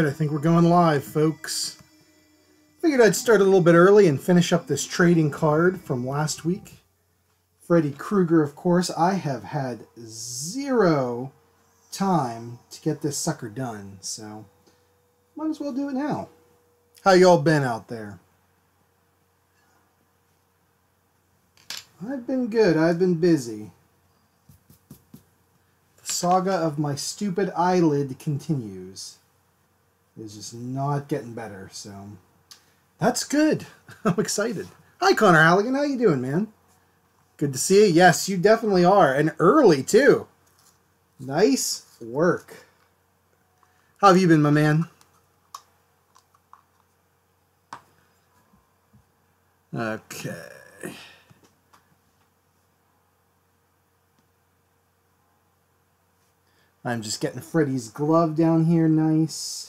Alright, I think we're going live, folks. Figured I'd start a little bit early and finish up this trading card from last week. Freddy Krueger, of course. I have had zero time to get this sucker done, so might as well do it now. How y'all been out there? I've been good. I've been busy. The saga of my stupid eyelid continues. It's just not getting better, so that's good. I'm excited. Hi, Connor Halligan. How you doing, man? Good to see you. Yes, you definitely are. And early, too. Nice work. How have you been, my man? Okay. I'm just getting Freddy's glove down here nice.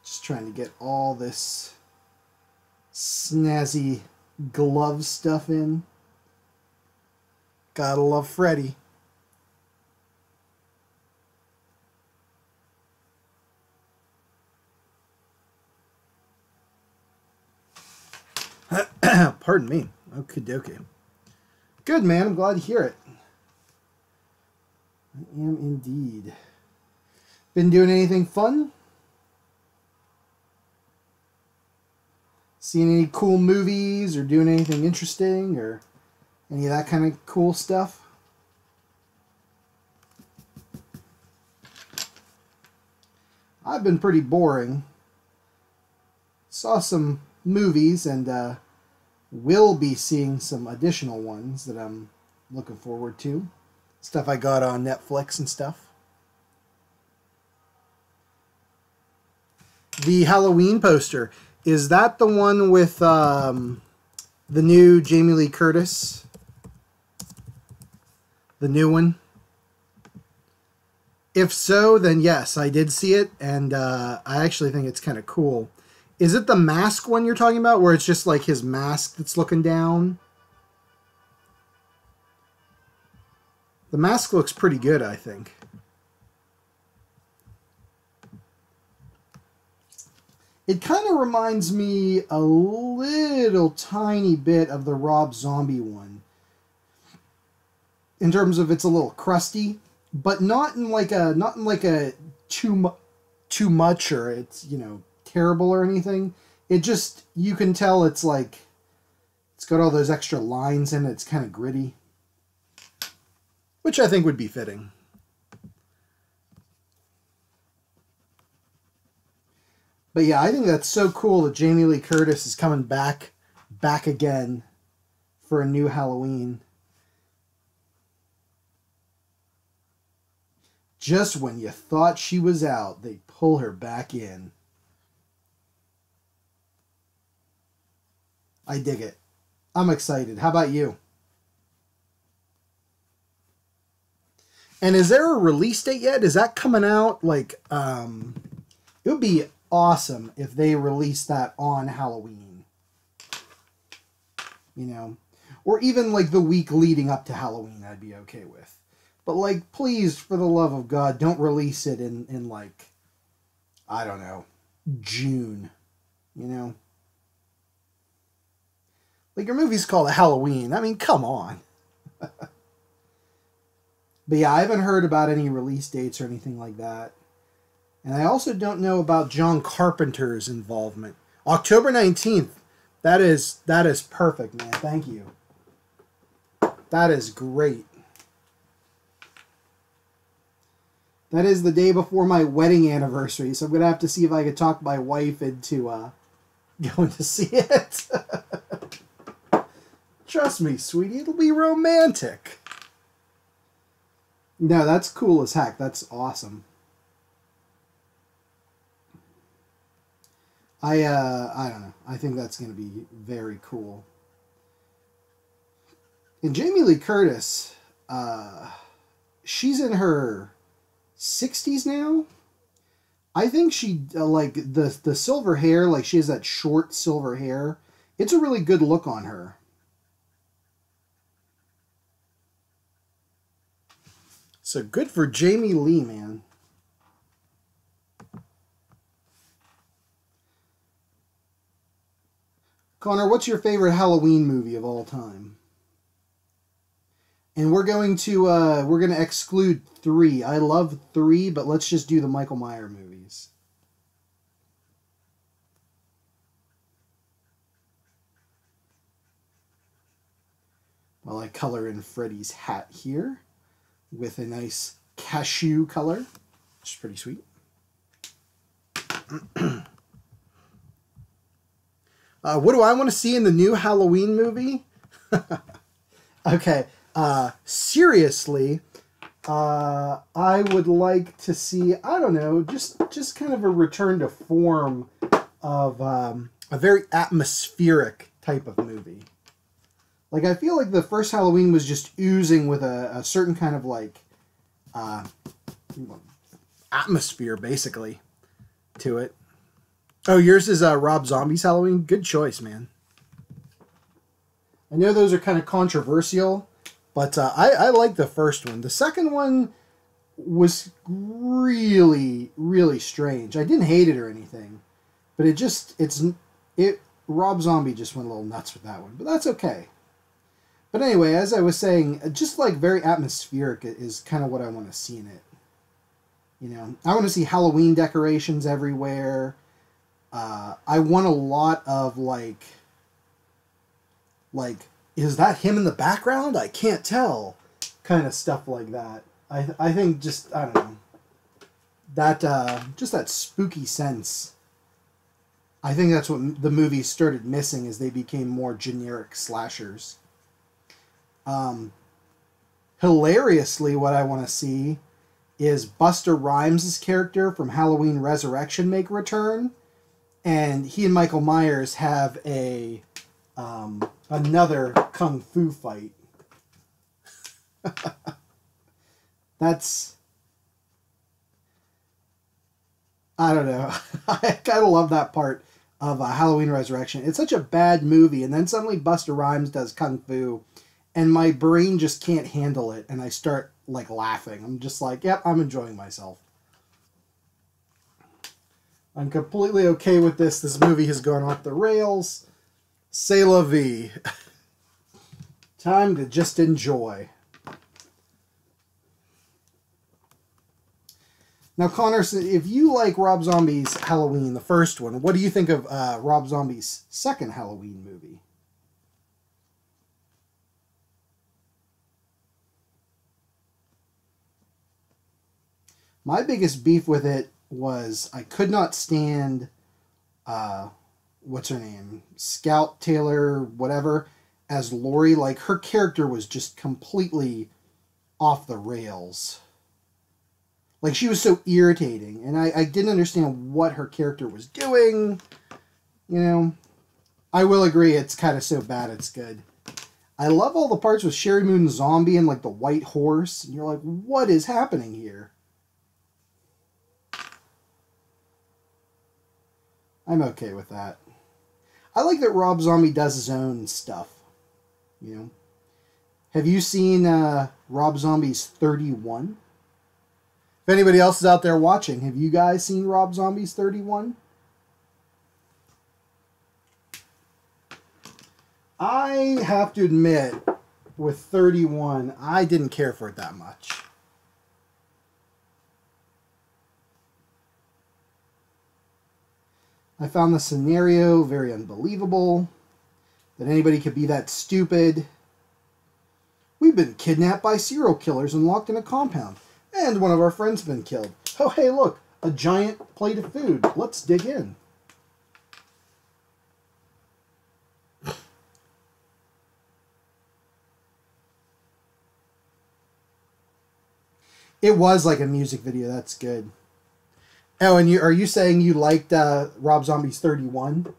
Just trying to get all this snazzy glove stuff in. Gotta love Freddy. Pardon me. Okie dokie. Good, man. I'm glad to hear it. I am indeed. Been doing anything fun? Seeing any cool movies or doing anything interesting or any of that kind of cool stuff? I've been pretty boring. Saw some movies and will be seeing some additional ones that I'm looking forward to. Stuff I got on Netflix and stuff. The Halloween poster. Is that the one with the new Jamie Lee Curtis? The new one? If so, then yes, I did see it, and I actually think it's kind of cool. Is it the mask one you're talking about, where it's just like his mask that's looking down? The mask looks pretty good, I think. It kind of reminds me a little tiny bit of the Rob Zombie one. In terms of it's a little crusty, but not in like a too much or it's, you know, terrible or anything. It just, you can tell it's like, it's got all those extra lines in it. It's kind of gritty, which I think would be fitting. But yeah, I think that's so cool that Jamie Lee Curtis is coming back again for a new Halloween. Just when you thought she was out, they pull her back in. I dig it. I'm excited. How about you? And is there a release date yet? Is that coming out? Like, it would be awesome if they release that on Halloween. You know? Or even like the week leading up to Halloween, I'd be okay with. But like, please, for the love of God, don't release it in like, I don't know, June. You know? Like, your movie's called Halloween. I mean, come on. But yeah, I haven't heard about any release dates or anything like that. And I also don't know about John Carpenter's involvement. October 19th. That is perfect, man. Thank you. That is great. That is the day before my wedding anniversary, so I'm going to have to see if I can talk my wife into going to see it. Trust me, sweetie, it'll be romantic. No, that's cool as heck. That's awesome. I don't know. I think that's going to be very cool. And Jamie Lee Curtis, she's in her 60s now. I think she, like, the silver hair, like, she has that short silver hair. It's a really good look on her. So good for Jamie Lee, man. Connor, what's your favorite Halloween movie of all time? And we're going to exclude 3. I love 3, but let's just do the Michael Myers movies. Well, I color in Freddy's hat here with a nice cashew color, which is pretty sweet. What do I want to see in the new Halloween movie? Okay, seriously, I would like to see, I don't know, just kind of a return to form of a very atmospheric type of movie. Like, I feel like the first Halloween was just oozing with a certain kind of, like, atmosphere, basically, to it. Oh, yours is Rob Zombie's Halloween? Good choice, man. I know those are kind of controversial, but I like the first one. The second one was really, really strange. I didn't hate it or anything, but Rob Zombie just went a little nuts with that one, but that's okay. But anyway, as I was saying, just like very atmospheric is kind of what I want to see in it. You know, I want to see Halloween decorations everywhere. I want a lot of like, is that him in the background? I can't tell. Kind of stuff like that. I think just, I don't know. That, just that spooky sense. I think that's what the movies started missing as they became more generic slashers. Hilariously, what I want to see is Buster Rhymes' character from Halloween Resurrection make a return, and he and Michael Myers have another kung fu fight. That's, I don't know. I kind of love that part of Halloween Resurrection. It's such a bad movie, and then suddenly Buster Rhymes does kung fu, and my brain just can't handle it, and I start like laughing. I'm just like, yep, I'm enjoying myself. I'm completely okay with this. This movie has gone off the rails. C'est la vie. Time to just enjoy. Now, Connor, if you like Rob Zombie's Halloween, the first one, what do you think of Rob Zombie's second Halloween movie? My biggest beef with it was I could not stand, what's her name? Scout Taylor, whatever, as Laurie. Like, her character was just completely off the rails. Like, she was so irritating, and I didn't understand what her character was doing. You know, I will agree, it's kind of so bad it's good. I love all the parts with Sherry Moon Zombie and, like, the white horse, and you're like, what is happening here? I'm okay with that. I like that Rob Zombie does his own stuff, you know. Have you seen Rob Zombie's 31? If anybody else is out there watching, have you guys seen Rob Zombie's 31? I have to admit, with 31, I didn't care for it that much. I found the scenario very unbelievable, that anybody could be that stupid. We've been kidnapped by serial killers and locked in a compound, and one of our friends has been killed. Oh, hey, look, a giant plate of food. Let's dig in. It was like a music video. That's good. Oh, and are you saying you liked Rob Zombie's 31?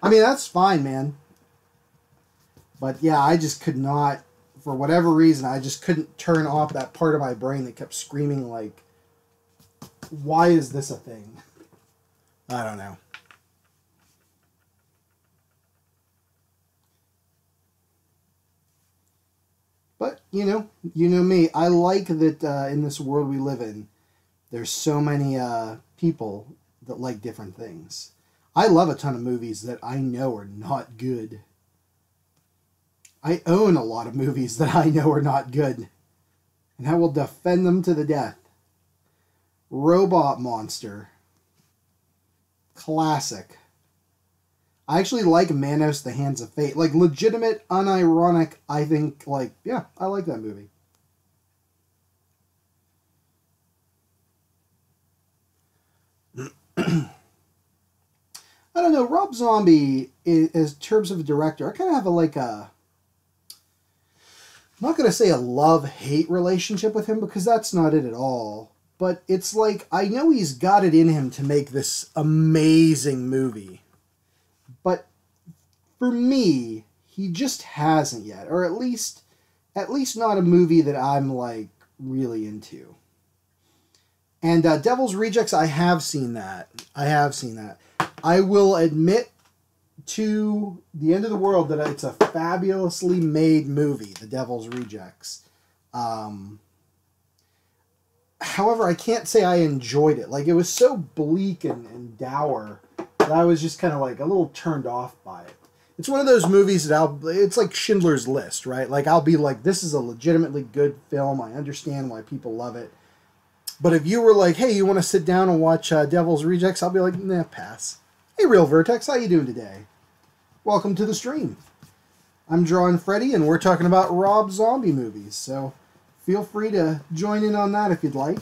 I mean, that's fine, man. But yeah, I just could not, for whatever reason, I just couldn't turn off that part of my brain that kept screaming like, why is this a thing? I don't know. But, you know me. I like that in this world we live in, there's so many people that like different things. I love a ton of movies that I know are not good. I own a lot of movies that I know are not good. And I will defend them to the death. Robot Monster. Classic. I actually like Manos, The Hands of Fate. Like, legitimate, unironic, I think, like, yeah, I like that movie. I don't know, Rob Zombie, in terms of a director, I kind of have I'm not going to say a love-hate relationship with him, because that's not it at all. But it's like, I know he's got it in him to make this amazing movie. But for me, he just hasn't yet. Or at least not a movie that I'm, like, really into. And Devil's Rejects, I have seen that. I will admit to the end of the world that it's a fabulously made movie, The Devil's Rejects. However, I can't say I enjoyed it. Like, it was so bleak and dour that I was just kind of like a little turned off by it. It's one of those movies that it's like Schindler's List, right? Like, I'll be like, this is a legitimately good film. I understand why people love it. But if you were like, hey, you want to sit down and watch Devil's Rejects? I'll be like, nah, pass. Hey, Real Vertex, how you doing today? Welcome to the stream. I'm Drawing Freddy, and we're talking about Rob Zombie movies. So feel free to join in on that if you'd like.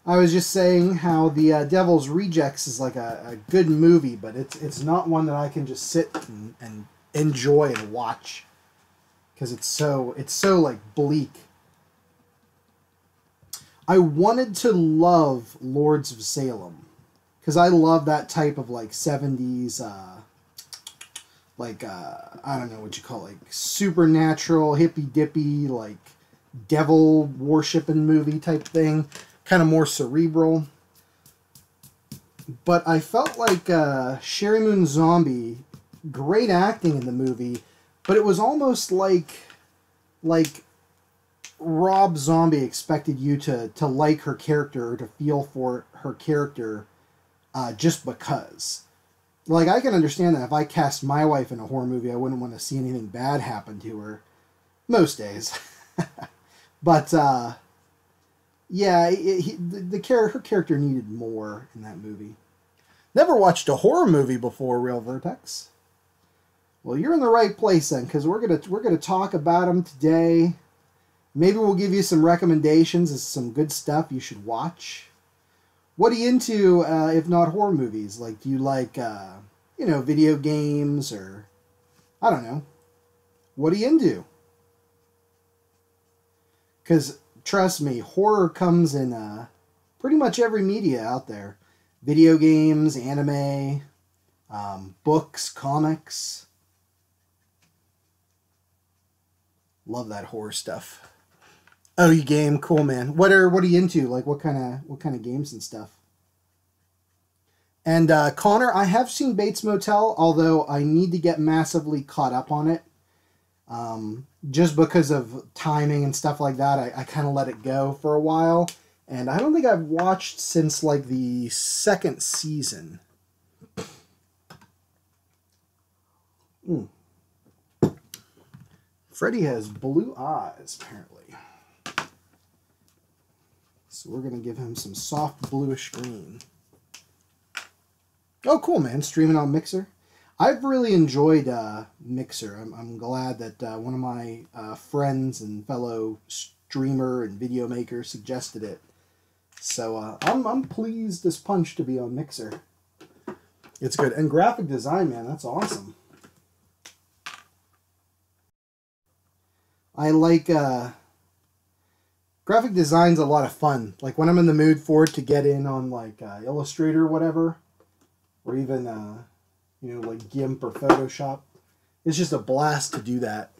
I was just saying how the Devil's Rejects is like a good movie, but it's not one that I can just sit and enjoy and watch, because it's so like bleak. I wanted to love Lords of Salem, because I love that type of like 70s, I don't know what you call it, like supernatural, hippy-dippy, like devil worshipping movie type thing, kind of more cerebral. But I felt like Sheri Moon Zombie, great acting in the movie, but it was almost like Rob Zombie expected you to like her character or to feel for her character just because. Like, I can understand that if I cast my wife in a horror movie, I wouldn't want to see anything bad happen to her. Most days. But, yeah, her character needed more in that movie. Never watched a horror movie before, Real Vertex. Well, you're in the right place then, because we're gonna talk about them today. Maybe we'll give you some recommendations of some good stuff you should watch. What are you into, if not horror movies? Like, do you like, video games, or, I don't know. What are you into? Because, trust me, horror comes in pretty much every media out there. Video games, anime, books, comics. Love that horror stuff. Oh, you game, cool, man. What are you into? Like, what kind of games and stuff? And Connor, I have seen Bates Motel, although I need to get massively caught up on it. Just because of timing and stuff like that, I kind of let it go for a while. And I don't think I've watched since, like, the second season. Freddy has blue eyes, apparently. So we're going to give him some soft bluish green. Oh, cool, man. Streaming on Mixer. I've really enjoyed Mixer. I'm glad that one of my friends and fellow streamer and video maker suggested it. So I'm pleased as punch to be on Mixer. It's good. And graphic design, man, that's awesome. I like... graphic design's a lot of fun. Like, when I'm in the mood for it, to get in on, like, Illustrator or whatever, or even, like GIMP or Photoshop, it's just a blast to do that.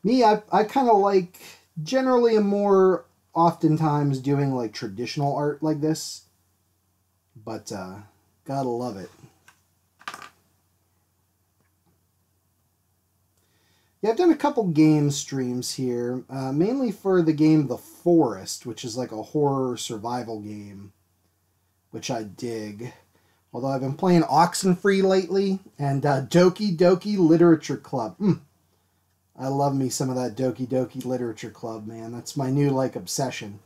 Me, I kind of like, generally am more oftentimes doing, like, traditional art like this, but gotta love it. Yeah, I've done a couple game streams here, mainly for the game The Forest, which is like a horror survival game, which I dig. Although I've been playing Oxenfree lately, and Doki Doki Literature Club. I love me some of that Doki Doki Literature Club, man. That's my new, like, obsession.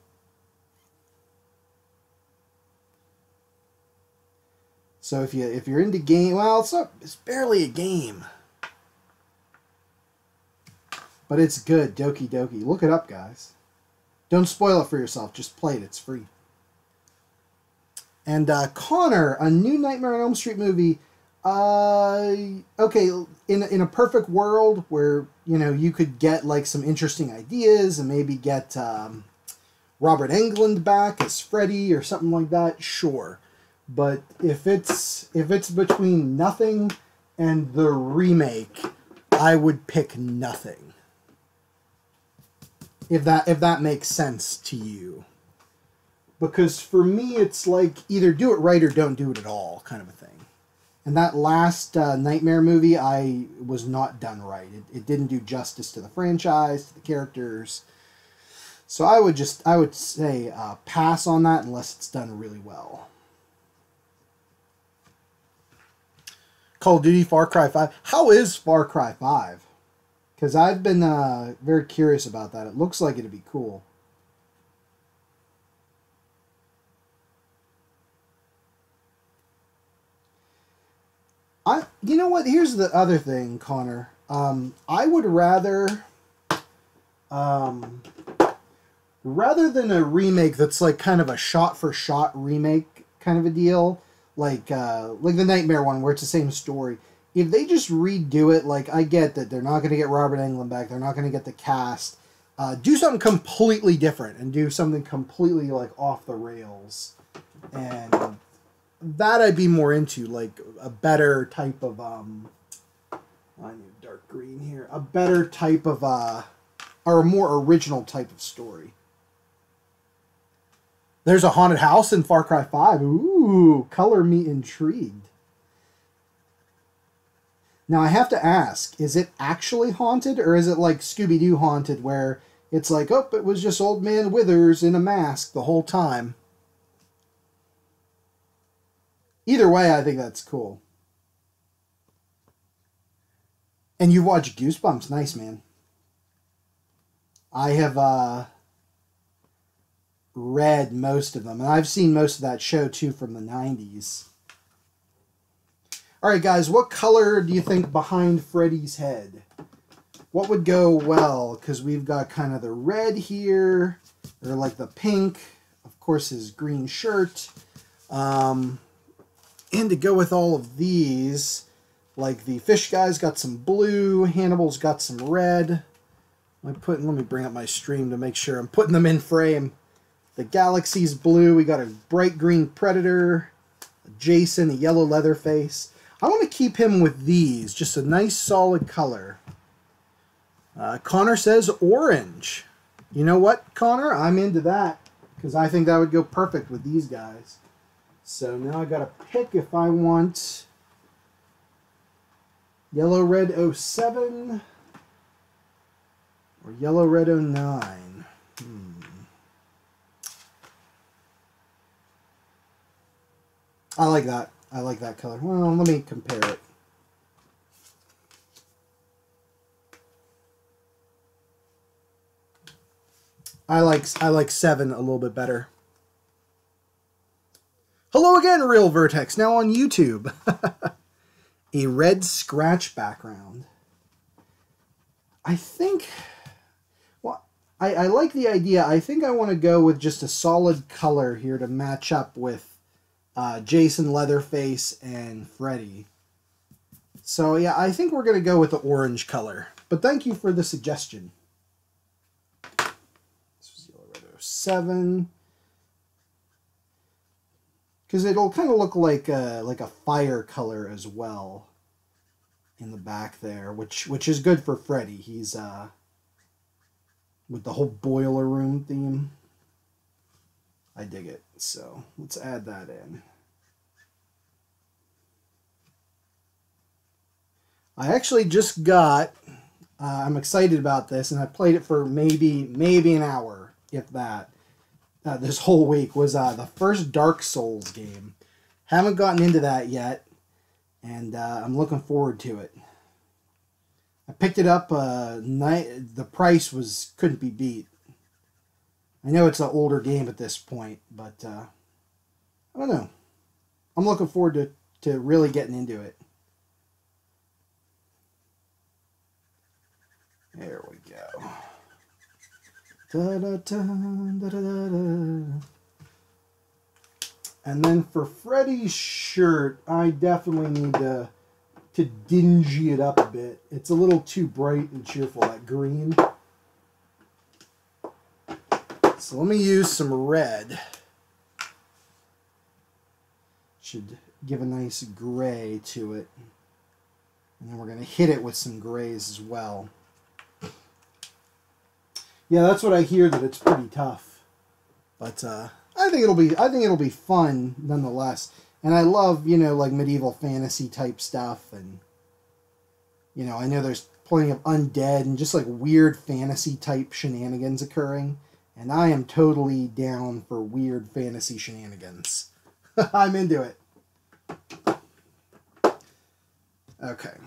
So if you're into game, well, it's barely a game. But it's good, Doki Doki. Look it up, guys. Don't spoil it for yourself. Just play it. It's free. And Connor, a new Nightmare on Elm Street movie. Okay, in a perfect world where, you know, you could get like some interesting ideas and maybe get Robert Englund back as Freddy or something like that, sure. But if it's between nothing and the remake, I would pick nothing. If that makes sense to you. Because for me, it's like either do it right or don't do it at all, kind of a thing. And that last Nightmare movie, I was not done right. It didn't do justice to the franchise, to the characters. So I would say pass on that unless it's done really well. Call of Duty Far Cry 5. How is Far Cry 5? Because I've been very curious about that. It looks like it'd be cool. You know what? Here's the other thing, Connor. I would rather than a remake that's like kind of a shot-for-shot remake kind of a deal, like the Nightmare one where it's the same story. If they just redo it, like, I get that they're not going to get Robert Englund back, they're not going to get the cast. Do something completely different and do something completely, like, off the rails. And that I'd be more into, like, a better type of, I need dark green here, a better type of, or a more original type of story. There's a haunted house in Far Cry 5. Ooh, color me intrigued. Now, I have to ask, is it actually haunted, or is it like Scooby-Doo haunted, where it's like, oh, it was just Old Man Withers in a mask the whole time? Either way, I think that's cool. And you watch Goosebumps. Nice, man. I have read most of them, and I've seen most of that show, too, from the 90s. All right, guys, what color do you think behind Freddy's head? What would go well? Because we've got kind of the red here, or like the pink. Of course, his green shirt. And to go with all of these, like the fish guy's got some blue, Hannibal's got some red. Let me bring up my stream to make sure I'm putting them in frame. The Galaxy's blue. We got a bright green Predator, a Jason, a yellow Leatherface. I want to keep him with these, just a nice solid color. Connor says orange. You know what, Connor? I'm into that, because I think that would go perfect with these guys. So now I got to pick if I want Yellow Red 07 or Yellow Red 09. I like that. I like that color. Well, let me compare it. I like 7 a little bit better. Hello again, Real Vertex, now on YouTube. A red scratch background. I think, well, I like the idea. I think I want to go with just a solid color here to match up with Jason, Leatherface, and Freddy. So yeah, I think we're going to go with the orange color. But thank you for the suggestion. This was Yellow Red 07. Because it'll kind of look like a fire color as well in the back there, which is good for Freddy. He's with the whole boiler room theme. I dig it. So let's add that in. I actually just got I'm excited about this, and I played it for maybe an hour, if that. This whole week was the first Dark Souls game. Haven't gotten into that yet, and I'm looking forward to it. I picked it up. The price couldn't be beat. I know it's an older game at this point, but I don't know. I'm looking forward to really getting into it. There we go. Da, da, da, da, da, da. And then for Freddy's shirt, I definitely need to dingy it up a bit. It's a little too bright and cheerful, that green. So let me use some red. Should give a nice gray to it. And then we're going to hit it with some grays as well. Yeah, that's what I hear, that it's pretty tough. But I think it'll be fun nonetheless. And I love, like medieval fantasy type stuff, and I know there's plenty of undead and just like weird fantasy type shenanigans occurring, and I am totally down for weird fantasy shenanigans. I'm into it. Okay.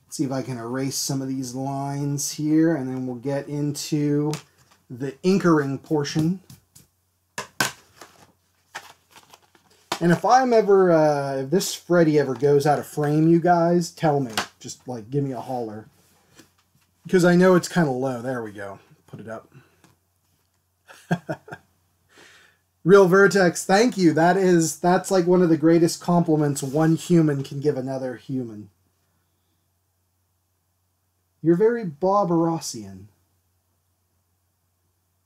Let's see if I can erase some of these lines here, and then we'll get into the inkering portion. And if I'm ever, if this Freddy ever goes out of frame, you guys, tell me. Just, like, give me a holler. Because I know it's kind of low. There we go. Put it up. Real Vertex, thank you. That's like one of the greatest compliments one human can give another human. You're very Bob Rossian.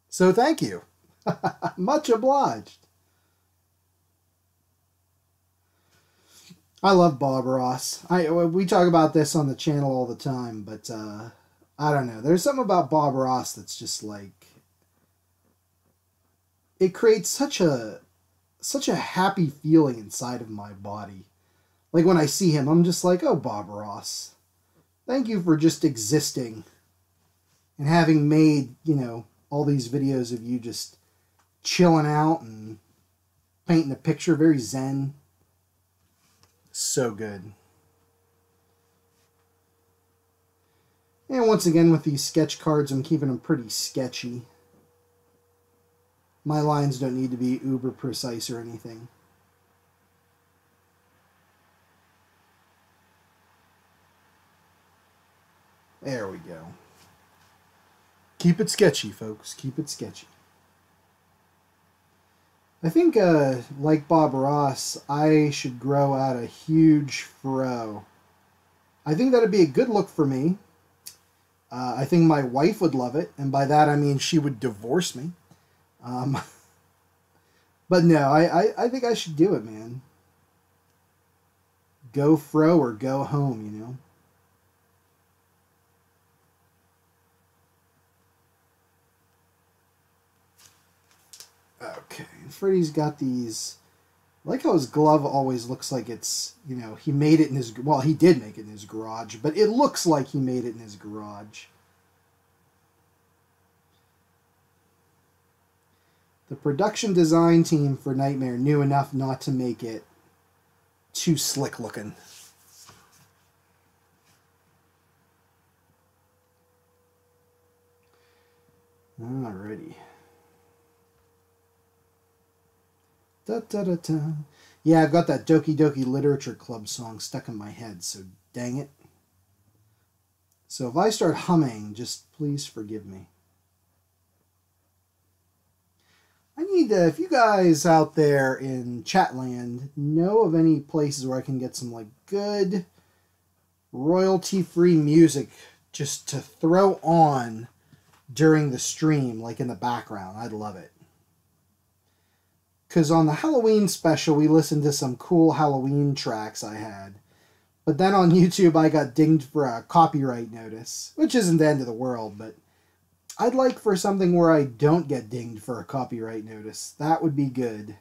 So thank you. Much obliged. I love Bob Ross. We talk about this on the channel all the time, but I don't know. There's something about Bob Ross that's just like, it creates such a happy feeling inside of my body. Like when I see him, I'm just like, oh, Bob Ross, thank you for just existing and having made, all these videos of you just chilling out and painting a picture, very zen. So good. And once again, with these sketch cards, I'm keeping them pretty sketchy. My lines don't need to be uber precise or anything. There we go. Keep it sketchy, folks. Keep it sketchy. I think, like Bob Ross, I should grow out a huge fro. I think that'd be a good look for me. I think my wife would love it, and by that I mean she would divorce me. But no, I think I should do it, man. Go fro or go home, Okay, Freddy's got these. I like how his glove always looks like it's, he made it in his, well, he did make it in his garage, but it looks like he made it in his garage. The production design team for Nightmare knew enough not to make it too slick looking. Alrighty. Da, da, da, da. Yeah, I've got that Doki Doki Literature Club song stuck in my head, so dang it. So if I start humming, just please forgive me. I need to, if you guys out there in Chatland know of any places where I can get some like good royalty-free music just to throw on during the stream, like in the background, I'd love it. Because on the Halloween special, we listened to some cool Halloween tracks I had. But then on YouTube, I got dinged for a copyright notice, which isn't the end of the world, but I'd like for something where I don't get dinged for a copyright notice. That would be good.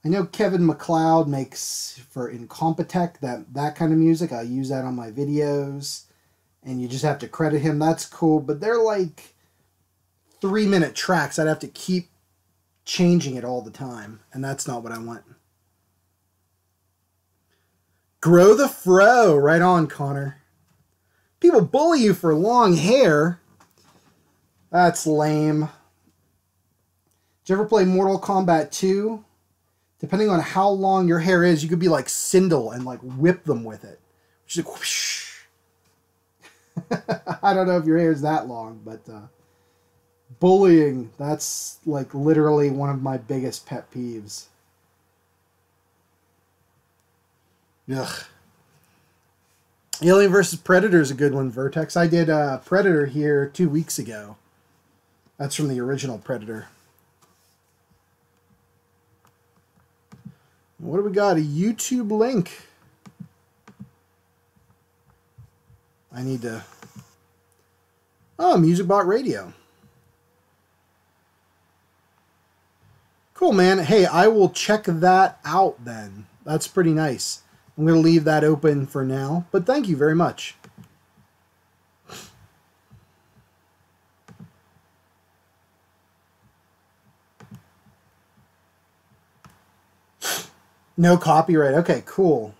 I know Kevin MacLeod makes for Incompetech that kind of music. I use that on my videos, and you just have to credit him. That's cool, but they're like 3-minute tracks. I'd have to keep changing it all the time, and that's not what I want. Grow the fro. Right on, Connor. People bully you for long hair. That's lame. Did you ever play Mortal Kombat 2? Depending on how long your hair is, you could be like Sindel and like whip them with it. Just like whoosh. I don't know if your hair is that long, but bullying, that's like literally one of my biggest pet peeves. Ugh. Alien vs. Predator is a good one, Vertex. I did Predator here 2 weeks ago. That's from the original Predator. What do we got? A YouTube link. I need to... Oh, MusicBot Radio. Cool, man. Hey, I will check that out then. That's pretty nice. I'm going to leave that open for now, but thank you very much. No copyright. Okay, cool.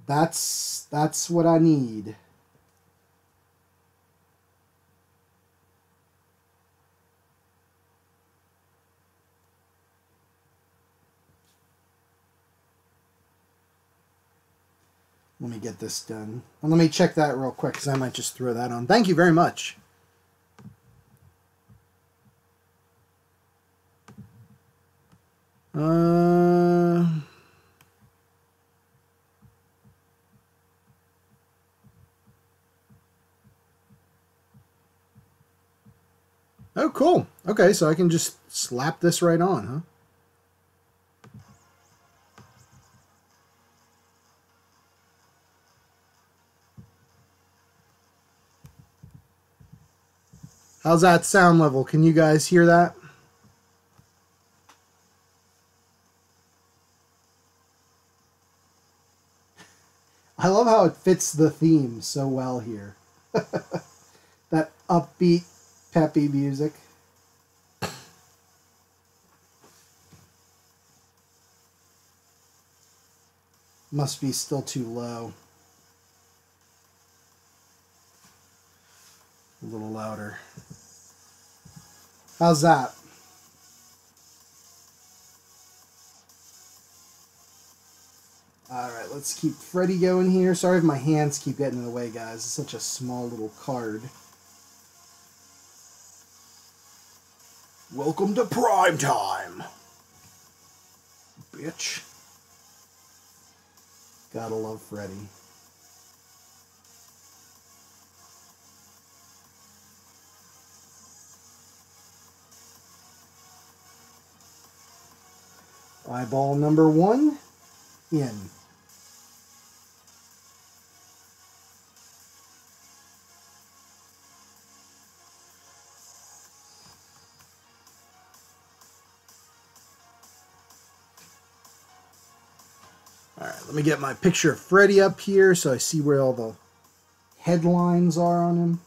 That's what I need. Let me get this done. And let me check that real quick, because I might just throw that on. Thank you very much. Oh, cool. Okay, so I can just slap this right on, huh? How's that sound level? Can you guys hear that? I love how it fits the theme so well here. That upbeat, peppy music. Must be still too low. A little louder. How's that? Alright, let's keep Freddy going here. Sorry if my hands keep getting in the way, guys. It's such a small little card. Welcome to prime time, bitch. Gotta love Freddy. Eyeball number 1 in. Alright, let me get my picture of Freddy up here so I see where all the headlines are on him.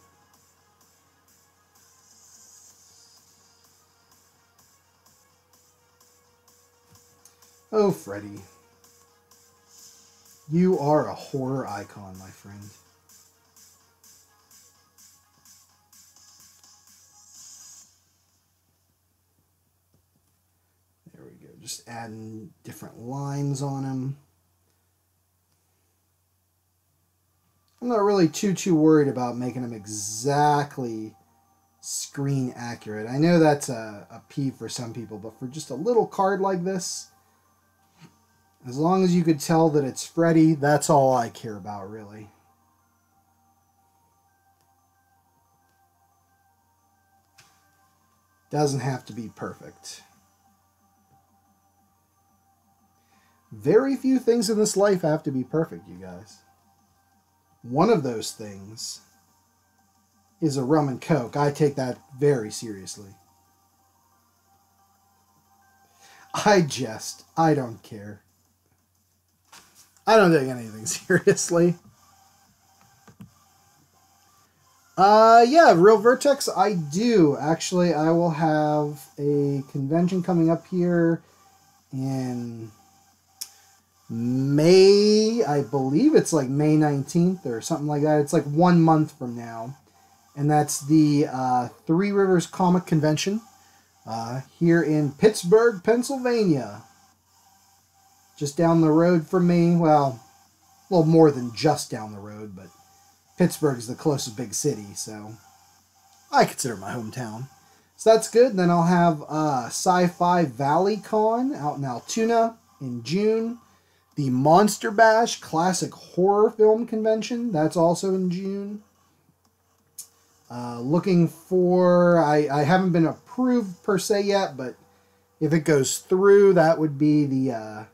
Oh, Freddy. You are a horror icon, my friend. There we go. Just adding different lines on him. I'm not really too worried about making him exactly screen accurate. I know that's a peeve for some people, but for just a little card like this, as long as you could tell that it's Freddy, that's all I care about, really. Doesn't have to be perfect. Very few things in this life have to be perfect, you guys. One of those things is a rum and coke. I take that very seriously. I don't care. I don't take anything seriously. Yeah, Real Vertex, I do. Actually, I will have a convention coming up here in May. I believe it's like May 19th or something like that. It's like 1 month from now. And that's the Three Rivers Comic Convention here in Pittsburgh, Pennsylvania. Just down the road from me. Well, a little more than just down the road, but Pittsburgh is the closest big city, so I consider my hometown. So that's good. Then I'll have Sci-Fi Valley Con out in Altoona in June. The Monster Bash Classic Horror Film Convention, that's also in June. Looking for, I haven't been approved per se yet, but if it goes through, that would be the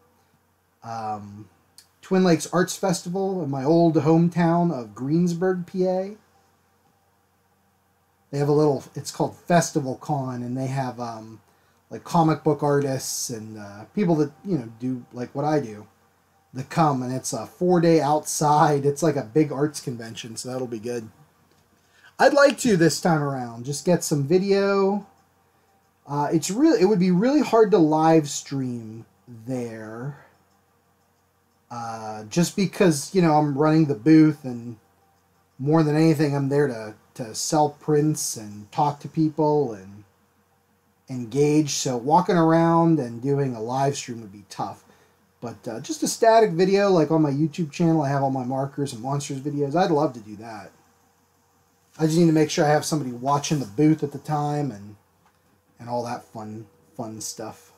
Twin Lakes Arts Festival in my old hometown of Greensburg, PA. They have a little, it's called Festival Con, and they have like comic book artists and people that, you know, do like what I do that come, and it's a 4-day outside. It's like a big arts convention, so that'll be good. I'd like to this time around just get some video. It would be really hard to live stream there. Just because, you know, I'm running the booth, and more than anything, I'm there to sell prints and talk to people and engage. So walking around and doing a live stream would be tough. But just a static video, like on my YouTube channel, I have all my markers and monsters videos. I'd love to do that. I just need to make sure I have somebody watching the booth at the time and all that fun stuff.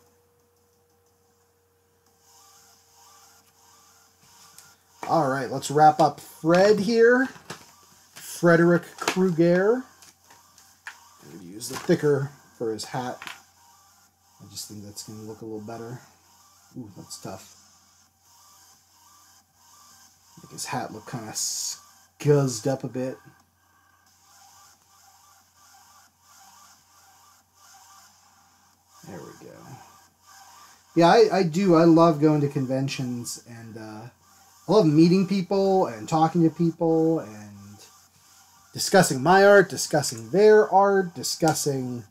All right, let's wrap up Fred here. Frederick Krueger. I'm going to use the thicker for his hat. I just think that's going to look a little better. Ooh, that's tough. Make his hat look kind of scuzzed up a bit. There we go. Yeah, I do. I love going to conventions, and I love meeting people and talking to people and discussing my art, discussing their art, just having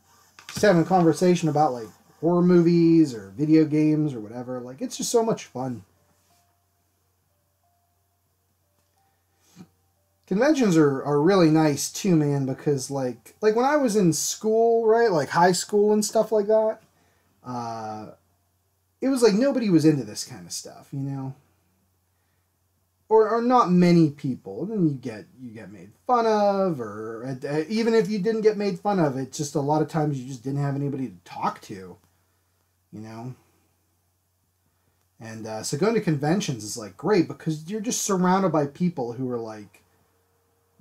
a conversation about like horror movies or video games or whatever. Like, it's just so much fun. Conventions are really nice too, man, because like when I was in school, right, like high school and stuff like that, it was like nobody was into this kind of stuff, you know, or not many people. And then you get made fun of, or even if you didn't get made fun of, it just a lot of times you just didn't have anybody to talk to, you know. And so going to conventions is like great because you're just surrounded by people who are like,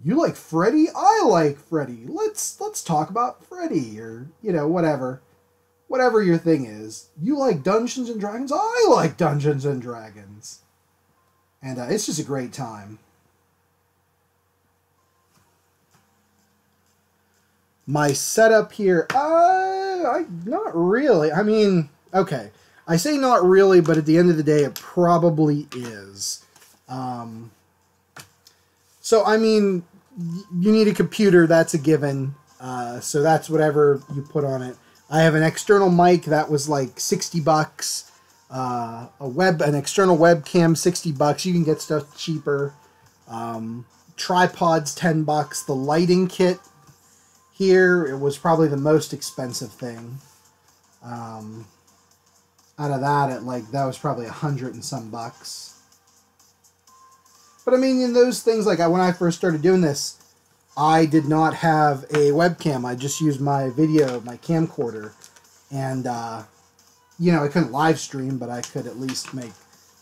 you like Freddy? I like Freddy. Let's talk about Freddy, or, you know, whatever your thing is. You like Dungeons and Dragons? I like Dungeons and Dragons. And it's just a great time. My setup here, not really. I mean, okay, I say not really, but at the end of the day, it probably is. So, I mean, you need a computer, that's a given. So that's whatever you put on it. I have an external mic that was like $60. An external webcam, $60. You can get stuff cheaper. Tripods, $10. The lighting kit here, it was probably the most expensive thing. Out of that, that was probably $100 and some bucks. But I mean, in those things, like when I first started doing this, I did not have a webcam. I just used my camcorder. And, you know, I couldn't live stream, but I could at least make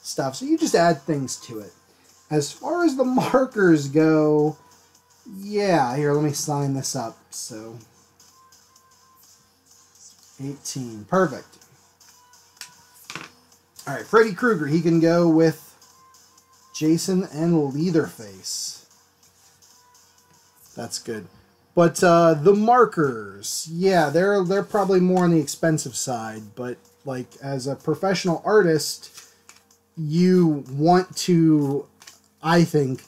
stuff. So you just add things to it. As far as the markers go, yeah, here, let me sign this up. So, 18. Perfect. All right, Freddy Krueger, he can go with Jason and Leatherface. That's good. But the markers, yeah, they're probably more on the expensive side, but Like, as a professional artist, you want to, I think,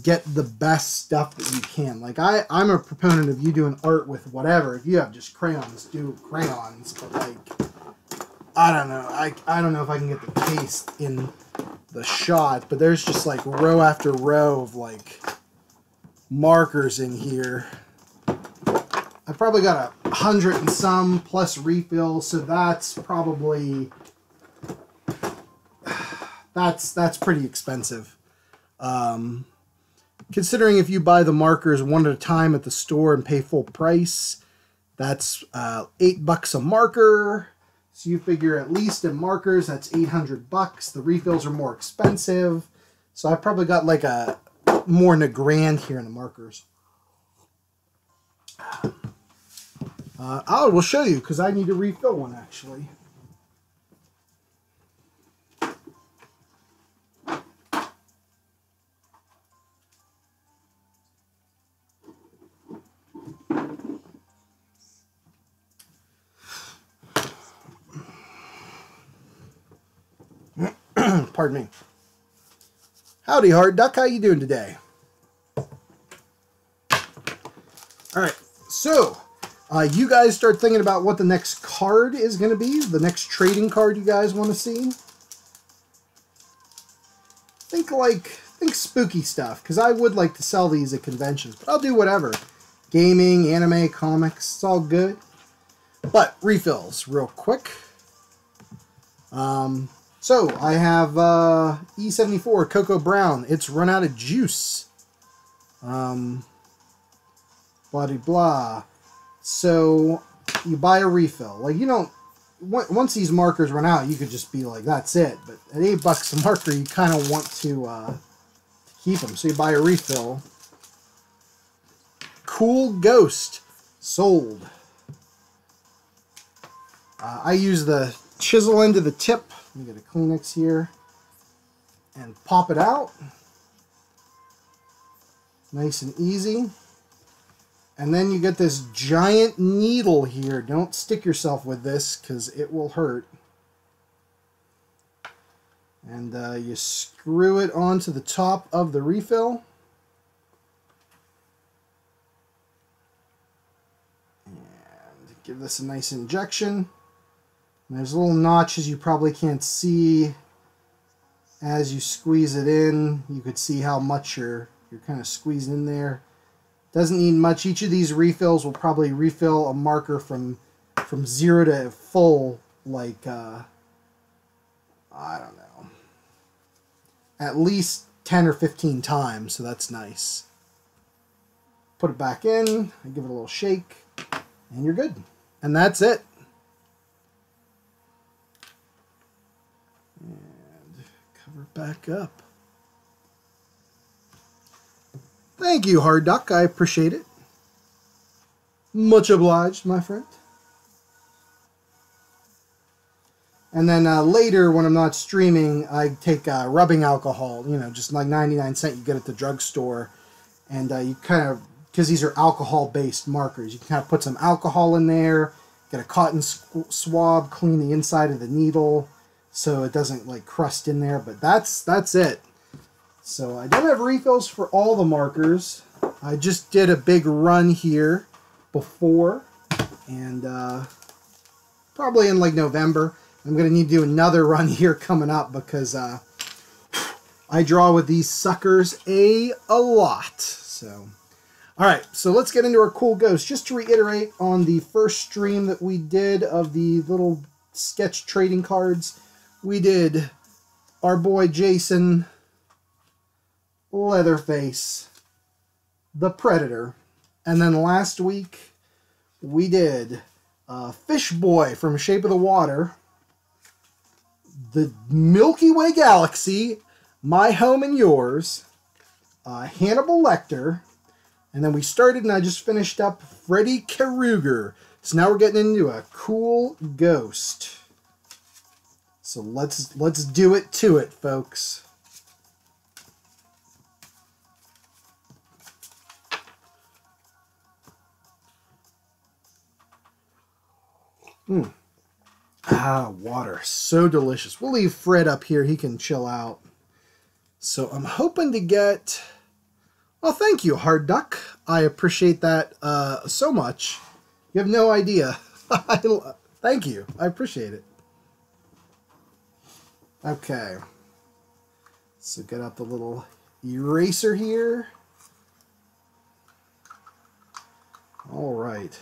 get the best stuff that you can. Like, I'm a proponent of you doing art with whatever. If you have just crayons, do crayons. But, like, I don't know. I don't know if I can get the taste in the shot, but there's just, like, row after row of, like, markers in here. I probably got 100 and some plus refills, so that's probably... That's pretty expensive. Considering if you buy the markers one at a time at the store and pay full price, that's $8 a marker. So you figure at least in markers, that's $800. The refills are more expensive. So I probably got like more than $1,000 here in the markers. I will show you because I need to refill one actually. Pardon me. Howdy, Hard Duck. How you doing today? All right. So, you guys start thinking about what the next card is going to be. The next trading card you guys want to see. Think spooky stuff. Because I would like to sell these at conventions. But I'll do whatever. Gaming, anime, comics. It's all good. But, refills real quick. So, I have E74 Cocoa Brown. It's run out of juice. Blah, blah, blah. So, you buy a refill. Like, you don't... Once these markers run out, you could just be like, that's it. But at $8 a marker, you kind of want to keep them. So, you buy a refill. Cool Ghost. Sold. I use the chisel end of the tip. Let me get a Kleenex here and pop it out. Nice and easy. And then you get this giant needle here. Don't stick yourself with this because it will hurt. And you screw it onto the top of the refill. And give this a nice injection. And there's little notches you probably can't see as you squeeze it in. You could see how much you're kind of squeezing in there. Doesn't need much. Each of these refills will probably refill a marker from 0 to full, like, I don't know, at least 10 or 15 times, so that's nice. Put it back in, and give it a little shake, and you're good. And that's it. Back up. Thank you, Hard Duck. I appreciate it. Much obliged, my friend. And then later, when I'm not streaming, I take rubbing alcohol. You know, just like 99 cents you get at the drugstore. And you kind of, because these are alcohol-based markers, you can kind of put some alcohol in there, get a cotton swab, clean the inside of the needle, so it doesn't like crust in there, but that's it. So I don't have refills for all the markers. I just did a big run here before, and probably in like November. I'm going to need to do another run here coming up because I draw with these suckers a lot. So, all right, so let's get into our Cool Ghost. Just to reiterate on the first stream that we did of the little sketch trading cards, we did our boy Jason, Leatherface, the Predator, and then last week we did Fish Boy from Shape of the Water, the Milky Way Galaxy, My Home and Yours, Hannibal Lecter, and then we started and I just finished up Freddy Krueger. So now we're getting into a Cool Ghost. So let's do it to it, folks. Ah, water. So delicious. We'll leave Fred up here. He can chill out. So I'm hoping to get... Well, thank you, Hard Duck. I appreciate that so much. You have no idea. Thank you. I appreciate it. Okay. So get out the little eraser here. All right.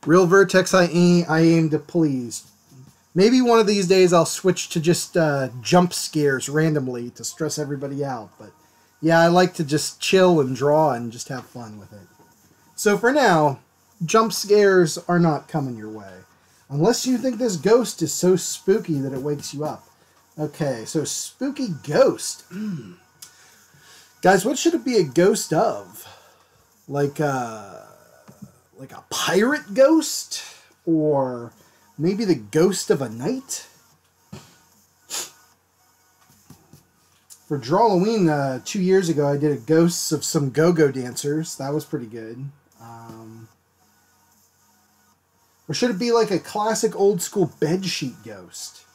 Real Vertex I aim to please. Maybe one of these days I'll switch to just jump scares randomly to stress everybody out. But yeah, I like to just chill and draw and just have fun with it. So for now, jump scares are not coming your way. Unless you think this ghost is so spooky that it wakes you up. Okay, so spooky ghost. Guys, what should it be a ghost of? Like a pirate ghost? Or maybe the ghost of a knight? For Drawloween 2 years ago, I did a ghosts of some go-go dancers. That was pretty good. Or should it be like a classic old school bedsheet ghost?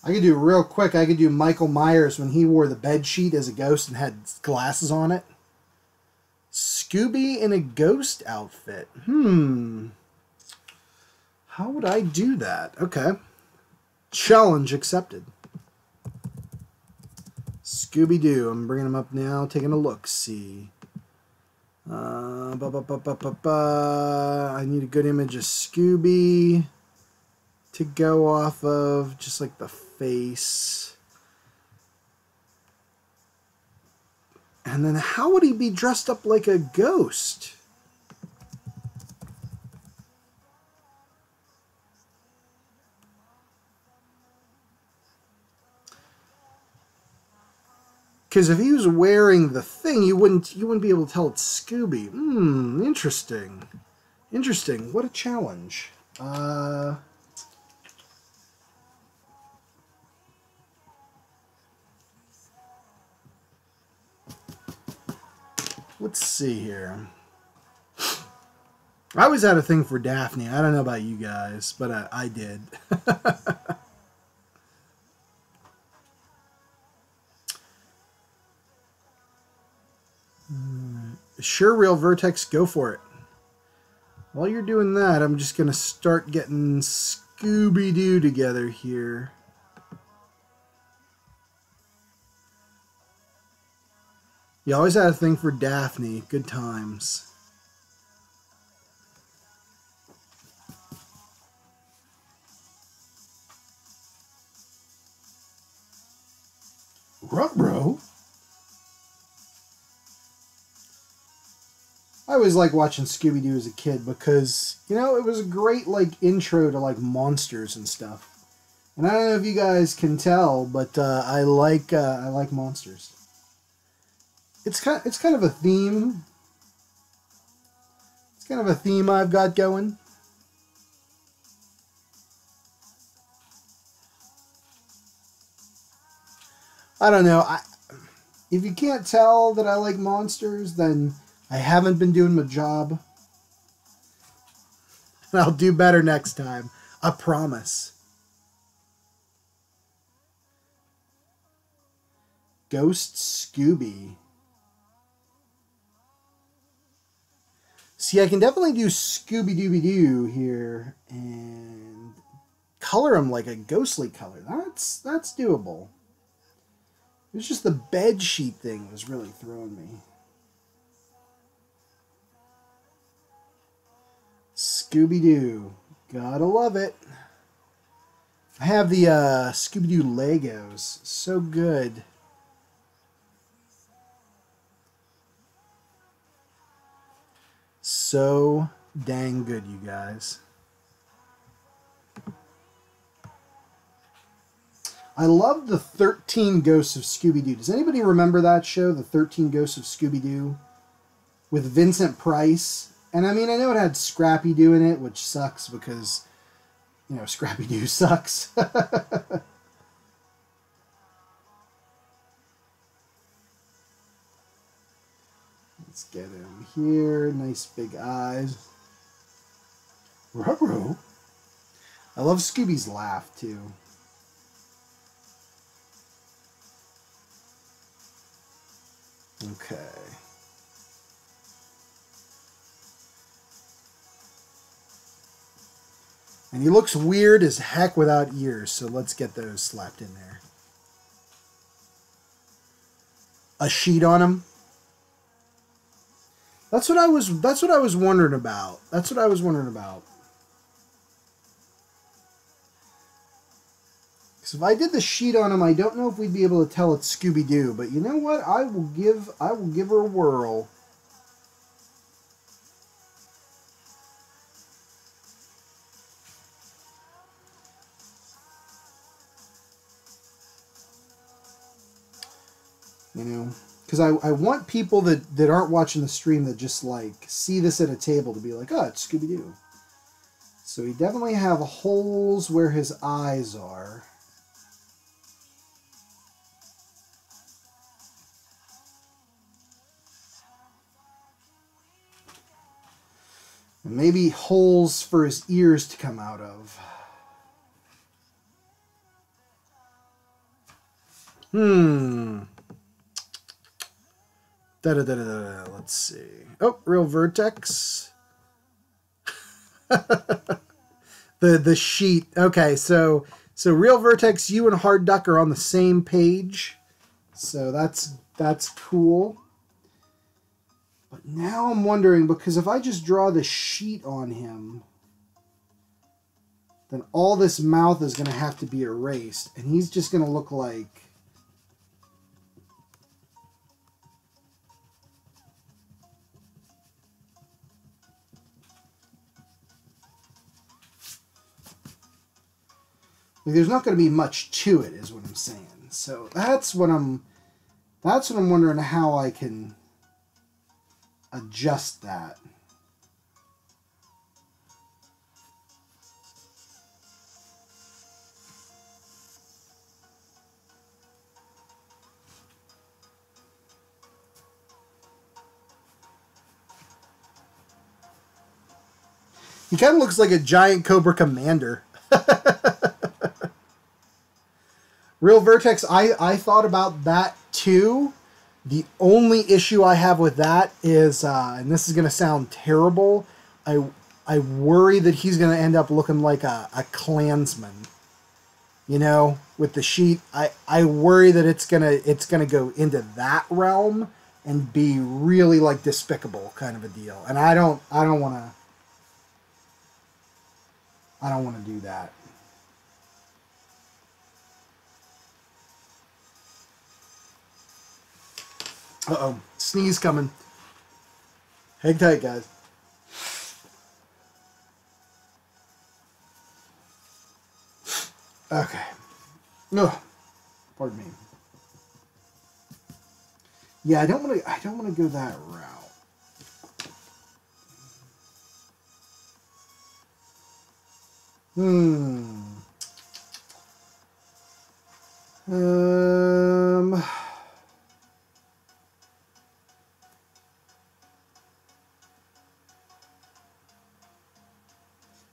I could do real quick. I could do Michael Myers when he wore the bedsheet as a ghost and had glasses on it. Scooby in a ghost outfit. How would I do that? Okay. Challenge accepted. Scooby-Doo. I'm bringing him up now, taking a look-see. I need a good image of Scooby to go off of, just like the face. And then how would he be dressed up like a ghost? Because if he was wearing the thing, you wouldn't be able to tell it's Scooby. Interesting. Interesting. What a challenge. Let's see here. I always had a thing for Daphne. I don't know about you guys, but I did. Sure, Real Vertex, go for it. While you're doing that, I'm just going to start getting Scooby-Doo together here. You always had a thing for Daphne. Good times. Ruh-roh. I always liked watching Scooby-Doo as a kid because, you know, it was a great, like, intro to, like, monsters and stuff. And I don't know if you guys can tell, but I like monsters. It's kind of a theme. It's kind of a theme I've got going. I don't know. If you can't tell that I like monsters, then I haven't been doing my job. And I'll do better next time. I promise. Ghost Scooby. See, I can definitely do Scooby-Dooby-Doo here and color him like a ghostly color. That's doable. It was just the bed sheet thing was really throwing me. Scooby-Doo. Gotta love it. I have the Scooby-Doo Legos. So good. So dang good, you guys. I love the 13 Ghosts of Scooby-Doo. Does anybody remember that show, the 13 Ghosts of Scooby-Doo? With Vincent Price. And I mean, I know it had Scrappy-Doo in it, which sucks because, you know, Scrappy-Doo sucks. Let's Let's get him here. Nice big eyes. Ruh-roh. I love Scooby's laugh, too. Okay. And he looks weird as heck without ears, so let's get those slapped in there. A sheet on him. That's what I was wondering about. That's what I was wondering about. Because if I did the sheet on him, I don't know if we'd be able to tell it's Scooby-Doo, but you know what? I will give her a whirl. You know, because I want people that aren't watching the stream that just like see this at a table to be like, oh, it's Scooby-Doo. So we definitely have holes where his eyes are. And maybe holes for his ears to come out of. Let's see. Oh, real vertex. the sheet. Okay, so real vertex, you and Hard Duck are on the same page. So that's cool. But now I'm wondering, because if I just draw the sheet on him, then all this mouth is going to have to be erased, and he's just going to look like there's not going to be much to it, is what I'm saying. So that's what I'm wondering how I can adjust that. He kind of looks like a giant Cobra Commander. Real Vertex, I thought about that too. The only issue I have with that is, and this is going to sound terrible, I worry that he's going to end up looking like a Klansman. You know, with the sheet, I worry that it's gonna go into that realm and be really like despicable kind of a deal. And I don't want to do that. Uh-oh. Sneeze coming. Hang tight, guys. Okay. No. Pardon me. Yeah, I don't want to go that route.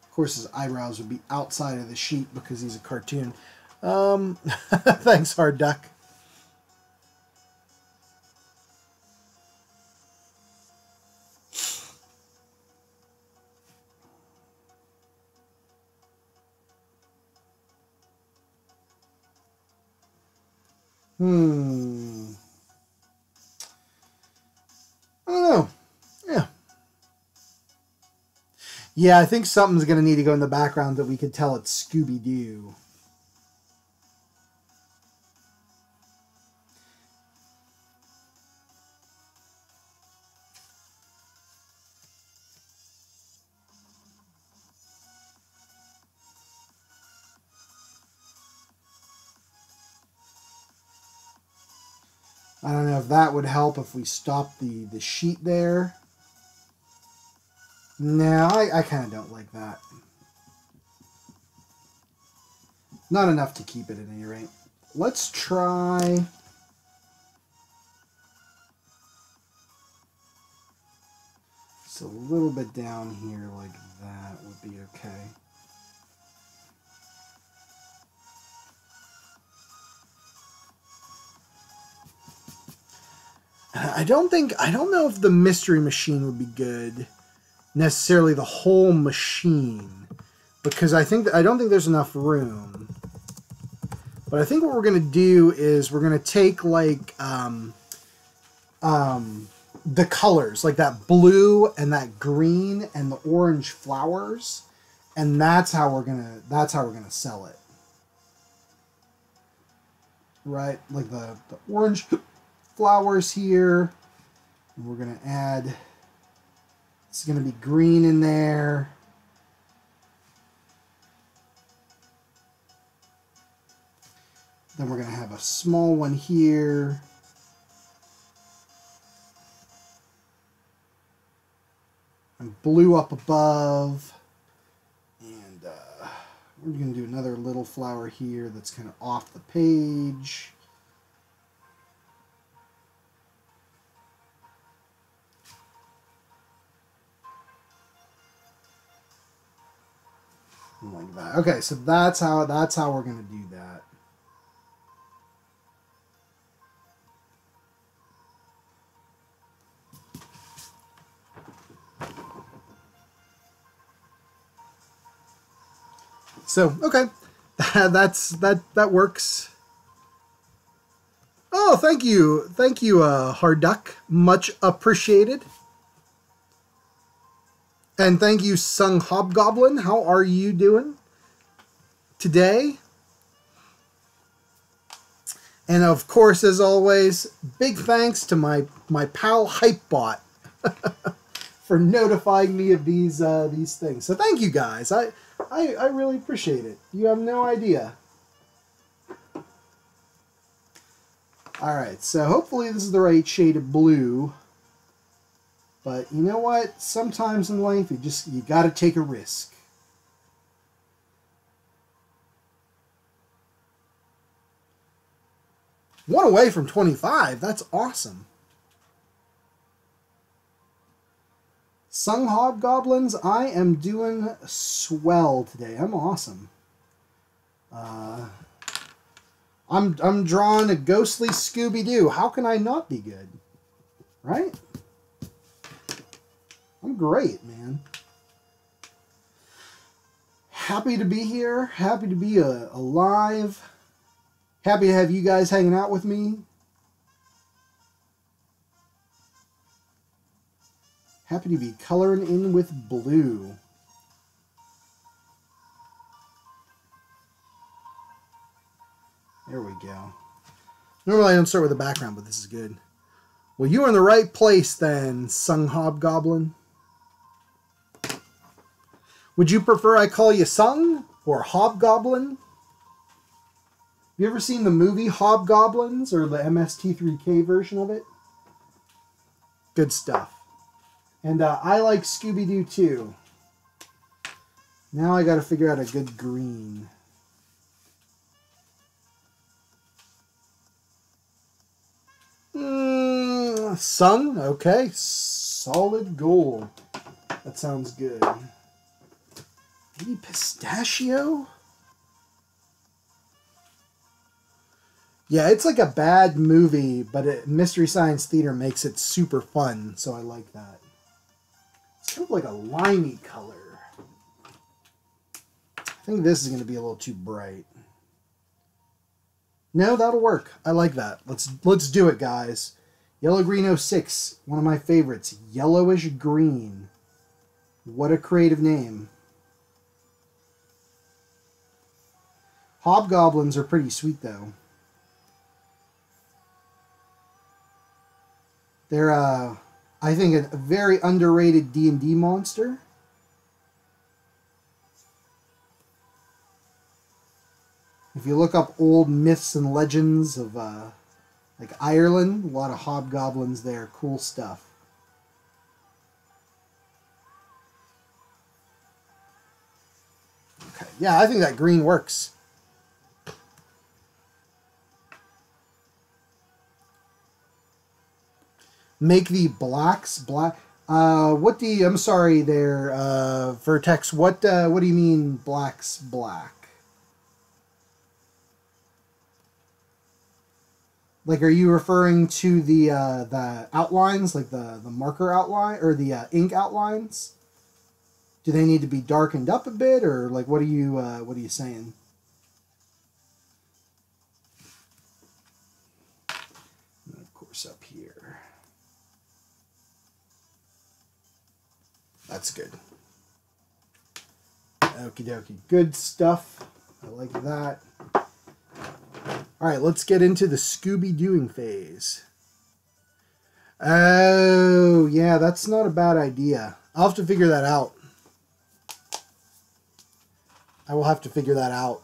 Of course, his eyebrows would be outside of the sheet because he's a cartoon. Thanks, Hard Duck. I don't know. Yeah. Yeah, I think something's going to need to go in the background that we could tell it's Scooby-Doo. I don't know if that would help if we stopped the sheet there. No, I kind of don't like that. Not enough to keep it at any rate. Let's try... Just a little bit down here like that would be okay. I don't know if the Mystery Machine would be good, necessarily the whole machine, because I don't think there's enough room. But I think what we're gonna do is we're gonna take like the colors, like that blue and that green and the orange flowers, and that's how we're gonna sell it. Right, like the orange flowers here, and we're gonna add, it's gonna be green in there. Then we're gonna have a small one here. And blue up above. And we're gonna do another little flower here that's kind of off the page. Like that. Okay, so that's how we're gonna do that. So okay, that works. Oh, thank you, Hard Duck, much appreciated. And thank you, Sung Hobgoblin. How are you doing today? And of course, as always, big thanks to my pal Hypebot for notifying me of these things. So thank you guys. I really appreciate it. You have no idea. All right, so hopefully this is the right shade of blue. But you know what? Sometimes in life, you got to take a risk. One away from 25. That's awesome. Sung Hobgoblins, I am doing swell today. I'm awesome. I'm drawing a ghostly Scooby-Doo. How can I not be good? Right? I'm great, man. Happy to be here. Happy to be alive. Happy to have you guys hanging out with me. Happy to be coloring in with blue. There we go. Normally I don't start with a background, but this is good. Well, you are in the right place then, Sung Hobgoblin. Would you prefer I call you Sung or Hobgoblin? You ever seen the movie Hobgoblins or the MST3K version of it? Good stuff. And I like Scooby-Doo too. Now I got to figure out a good green. Sung? Okay. Solid gold. That sounds good. Maybe pistachio? Yeah, it's like a bad movie, but Mystery Science Theater makes it super fun, so I like that. It's kind of like a limey color. I think this is going to be a little too bright. No, that'll work. I like that. Let's do it, guys. Yellow Green 06, one of my favorites. Yellowish green. What a creative name. Hobgoblins are pretty sweet, though. They're, I think, a very underrated D&D monster. If you look up old myths and legends of, like Ireland, a lot of hobgoblins there. Cool stuff. Okay, yeah, I think that green works. Make the blacks black. What do you, I'm sorry there, Vertex, what do you mean black's black? Like, are you referring to the outlines, like the marker outline, or the ink outlines? Do they need to be darkened up a bit, or like what are you saying? And of course up here. That's good. Okie dokie. Good stuff. I like that. Alright, let's get into the Scooby-Dooing phase. Oh, yeah, that's not a bad idea. I'll have to figure that out. I will have to figure that out.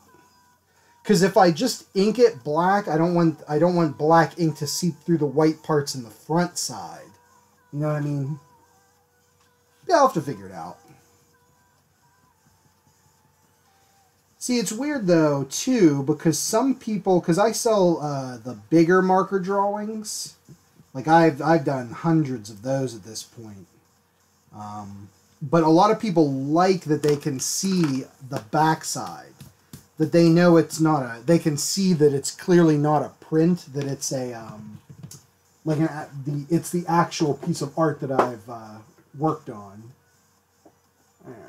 Because if I just ink it black, I don't want black ink to seep through the white parts in the front side. You know what I mean? Yeah, I'll have to figure it out. See, it's weird, though, too, because some people... Because I sell the bigger marker drawings. Like, I've done hundreds of those at this point. But a lot of people like that they can see the backside. That they know it's not a... They can see that it's clearly not a print. That it's a... it's the actual piece of art that I've worked on.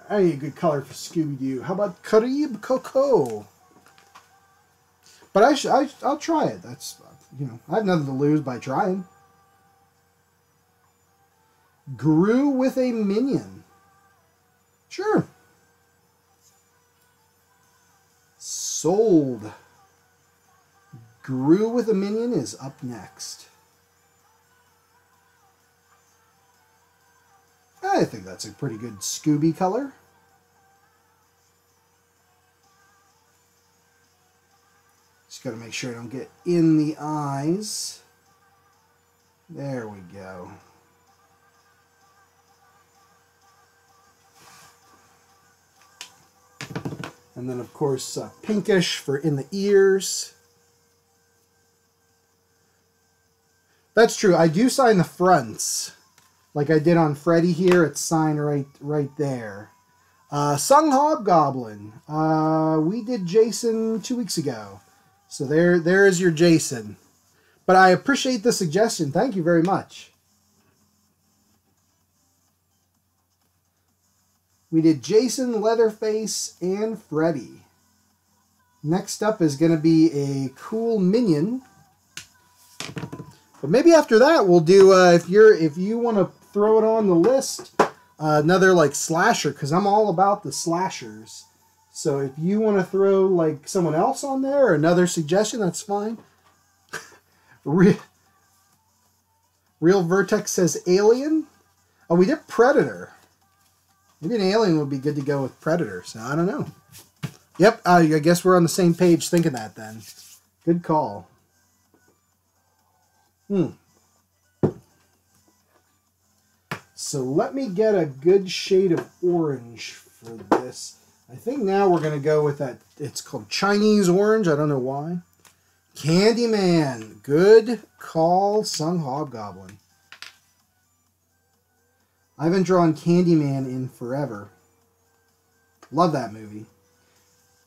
I need a good color for Scooby-Doo. How about Caribe Cocoa? But I'll try it. That's, you know, I have nothing to lose by trying. Grew with a minion. Sure. Sold. Grew with a minion is up next. I think that's a pretty good Scooby color. Just got to make sure I don't get in the eyes. There we go. And then, of course, pinkish for in the ears. That's true. I do sign the fronts. Like I did on Freddy here, it's signed right there. Sung Hobgoblin. We did Jason 2 weeks ago. So there is your Jason. But I appreciate the suggestion. Thank you very much. We did Jason, Leatherface, and Freddy. Next up is going to be a cool minion. But maybe after that we'll do, if you want to throw it on the list, another like slasher, because I'm all about the slashers. So if you want to throw like someone else on there or another suggestion, that's fine. Real Vertex says Alien. Oh, we did Predator. Maybe an Alien would be good to go with Predator. So I don't know. Yep, I guess we're on the same page thinking that then. Good call. So let me get a good shade of orange for this. I think now we're going to go with that. It's called Chinese orange. I don't know why. Candyman. Good call, Sung Hobgoblin. I haven't drawn Candyman in forever. Love that movie.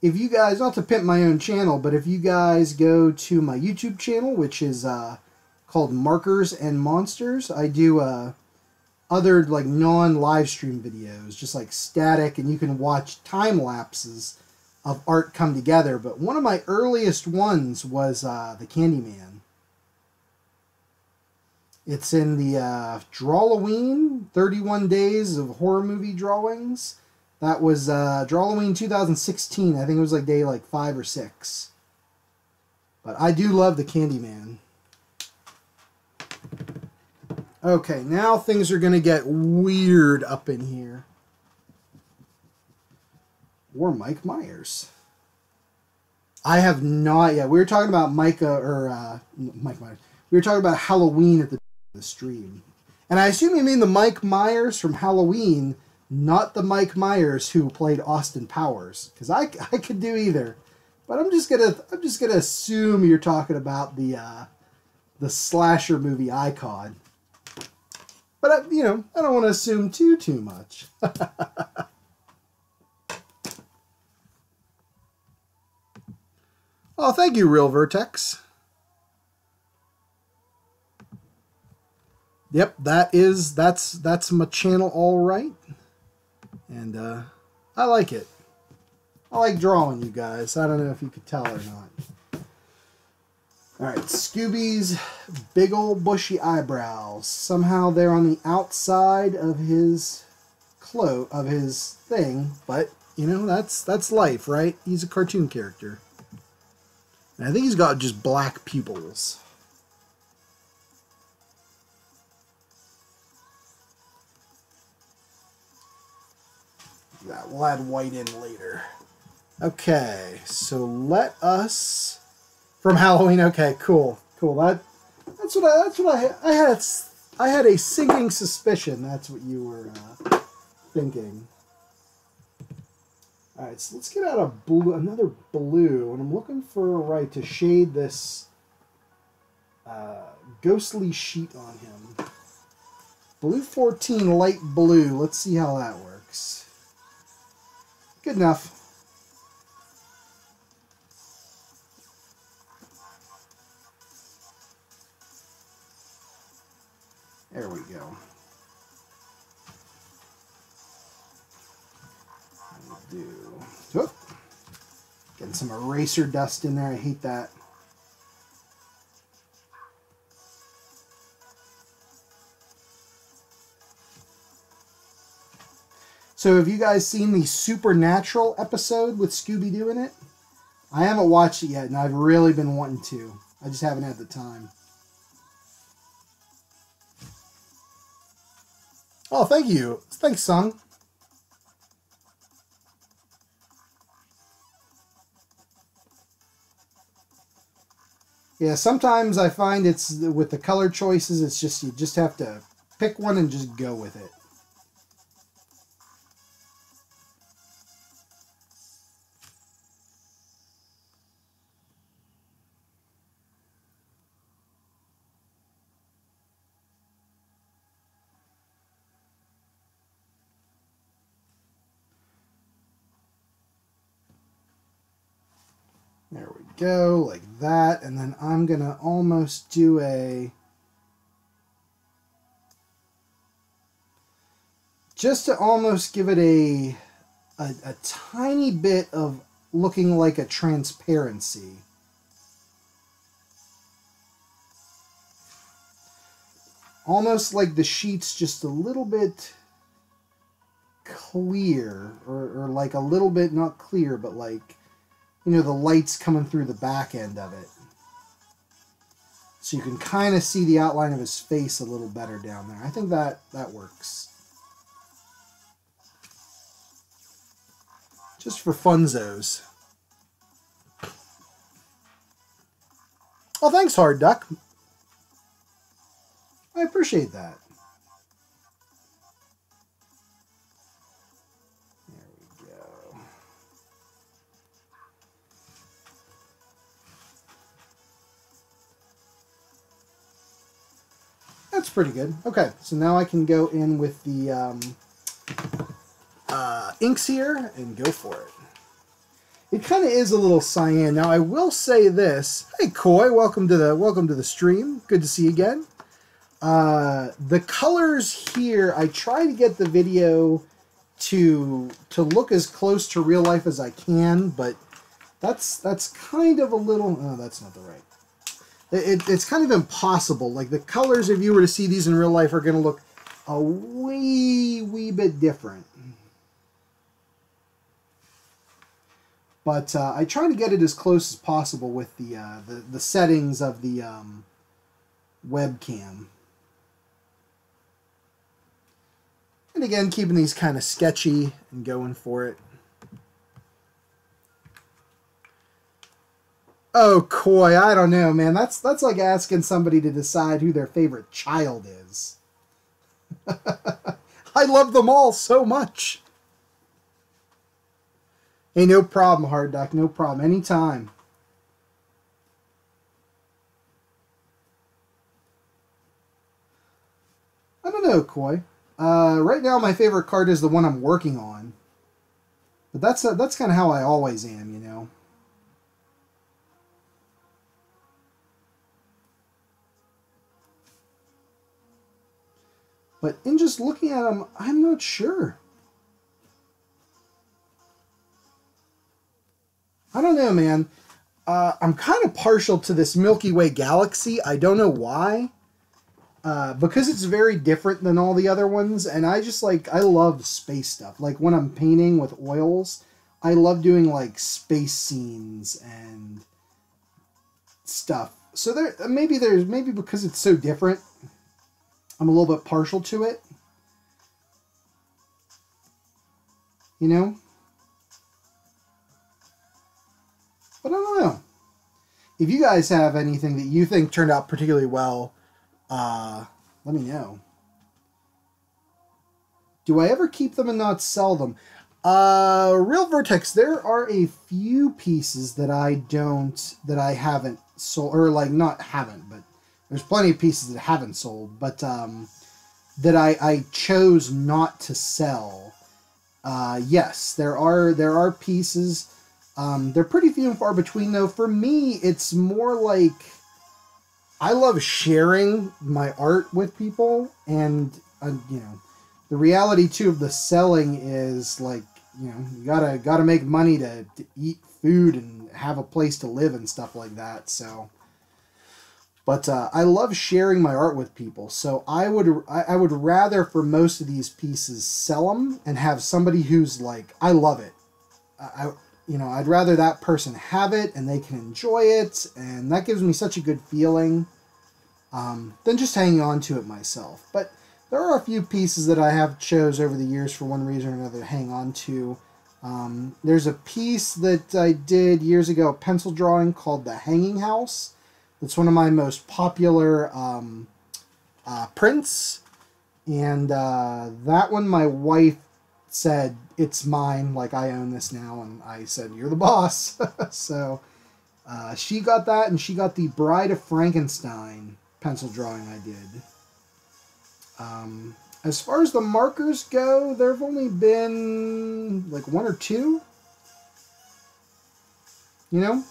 If you guys, not to pimp my own channel, but if you guys go to my YouTube channel, which is called Markers and Monsters, I do other like non-live stream videos, just like static, and you can watch time lapses of art come together. But one of my earliest ones was the Candyman. It's in the Drawloween 31 Days of Horror Movie Drawings. That was Drawloween 2016. I think it was like day like 5 or 6. But I do love the Candyman. Okay, now things are going to get weird up in here. Or Mike Myers. I have not yet. We were talking about Mike Myers. We were talking about Halloween at the stream. And I assume you mean the Mike Myers from Halloween, not the Mike Myers who played Austin Powers. Because I could do either. But I'm just gonna assume you're talking about the slasher movie Icon. But, you know, I don't want to assume too much. Oh, thank you, Real Vertex. Yep, that's my channel, all right. And I like it. I like drawing, you guys. I don't know if you could tell or not. All right, Scooby's big old bushy eyebrows. Somehow they're on the outside of his thing, but you know, that's life, right? He's a cartoon character. And I think he's got just black pupils. Yeah, we'll add white in later. Okay, so let us from Halloween. Okay, cool. That's what I had a sinking suspicion that's what you were thinking. All right, so let's get out another blue, and I'm looking for to shade this ghostly sheet on him. Blue 14, light blue. Let's see how that works. Good enough. There we go. Getting some eraser dust in there. I hate that. So have you guys seen the Supernatural episode with Scooby-Doo in it? I haven't watched it yet, and I've really been wanting to. I just haven't had the time. Oh, thank you. Thanks, Sung. Yeah, sometimes I find it's with the color choices, it's just you just have to pick one and just go with it. There we go, like that. And then I'm going to almost do just to almost give it a tiny bit of looking like a transparency. Almost like the sheet's just a little bit clear, or like a little bit, not clear, but like, you know, the light's coming through the back end of it. So you can kind of see the outline of his face a little better down there. I think that works. Just for funzos. Oh, thanks, Hard Duck. I appreciate that. There we go. That's pretty good. Okay, so now I can go in with the inks here and go for it. It kind of is a little cyan. Now I will say this. Hey Koi, welcome to the stream. Good to see you again. The colors here, I try to get the video to look as close to real life as I can, but that's kind of a little. Oh, that's not the right. It's kind of impossible. Like the colors, if you were to see these in real life, are going to look a wee bit different. But I try to get it as close as possible with the settings of the webcam. And again, keeping these kind of sketchy and going for it. Oh, Koi, I don't know, man. That's like asking somebody to decide who their favorite child is. I love them all so much. Hey, no problem, Hard Duck. No problem. Anytime. I don't know, Koi. Right now, my favorite card is the one I'm working on. But that's kind of how I always am, you know. But in just looking at them, I'm not sure. I don't know, man. I'm kind of partial to this Milky Way galaxy. I don't know why. Because it's very different than all the other ones, and I just like, I love space stuff. Like when I'm painting with oils, I love doing like space scenes and stuff. So maybe because it's so different, I'm a little bit partial to it. You know? But I don't know. If you guys have anything that you think turned out particularly well, let me know. Do I ever keep them and not sell them? Real Vertex, there are a few pieces that I haven't sold, or like not haven't, but there's plenty of pieces that haven't sold, but that I chose not to sell. Yes, there are pieces. They're pretty few and far between though. For me, it's more like I love sharing my art with people, and you know, the reality too of the selling is like, you know, you gotta make money to eat food and have a place to live and stuff like that. So, but I love sharing my art with people. So I would rather for most of these pieces sell them and have somebody who's like, I love it. You know, I'd rather that person have it and they can enjoy it, and that gives me such a good feeling than just hanging on to it myself. But there are a few pieces that I have chose over the years for one reason or another to hang on to. There's a piece that I did years ago, a pencil drawing called The Hanging House. It's one of my most popular prints, and that one my wife said, it's mine, like I own this now, and I said, you're the boss. So she got that, and she got the Bride of Frankenstein pencil drawing I did. As far as the markers go, there have only been like one or two, you know.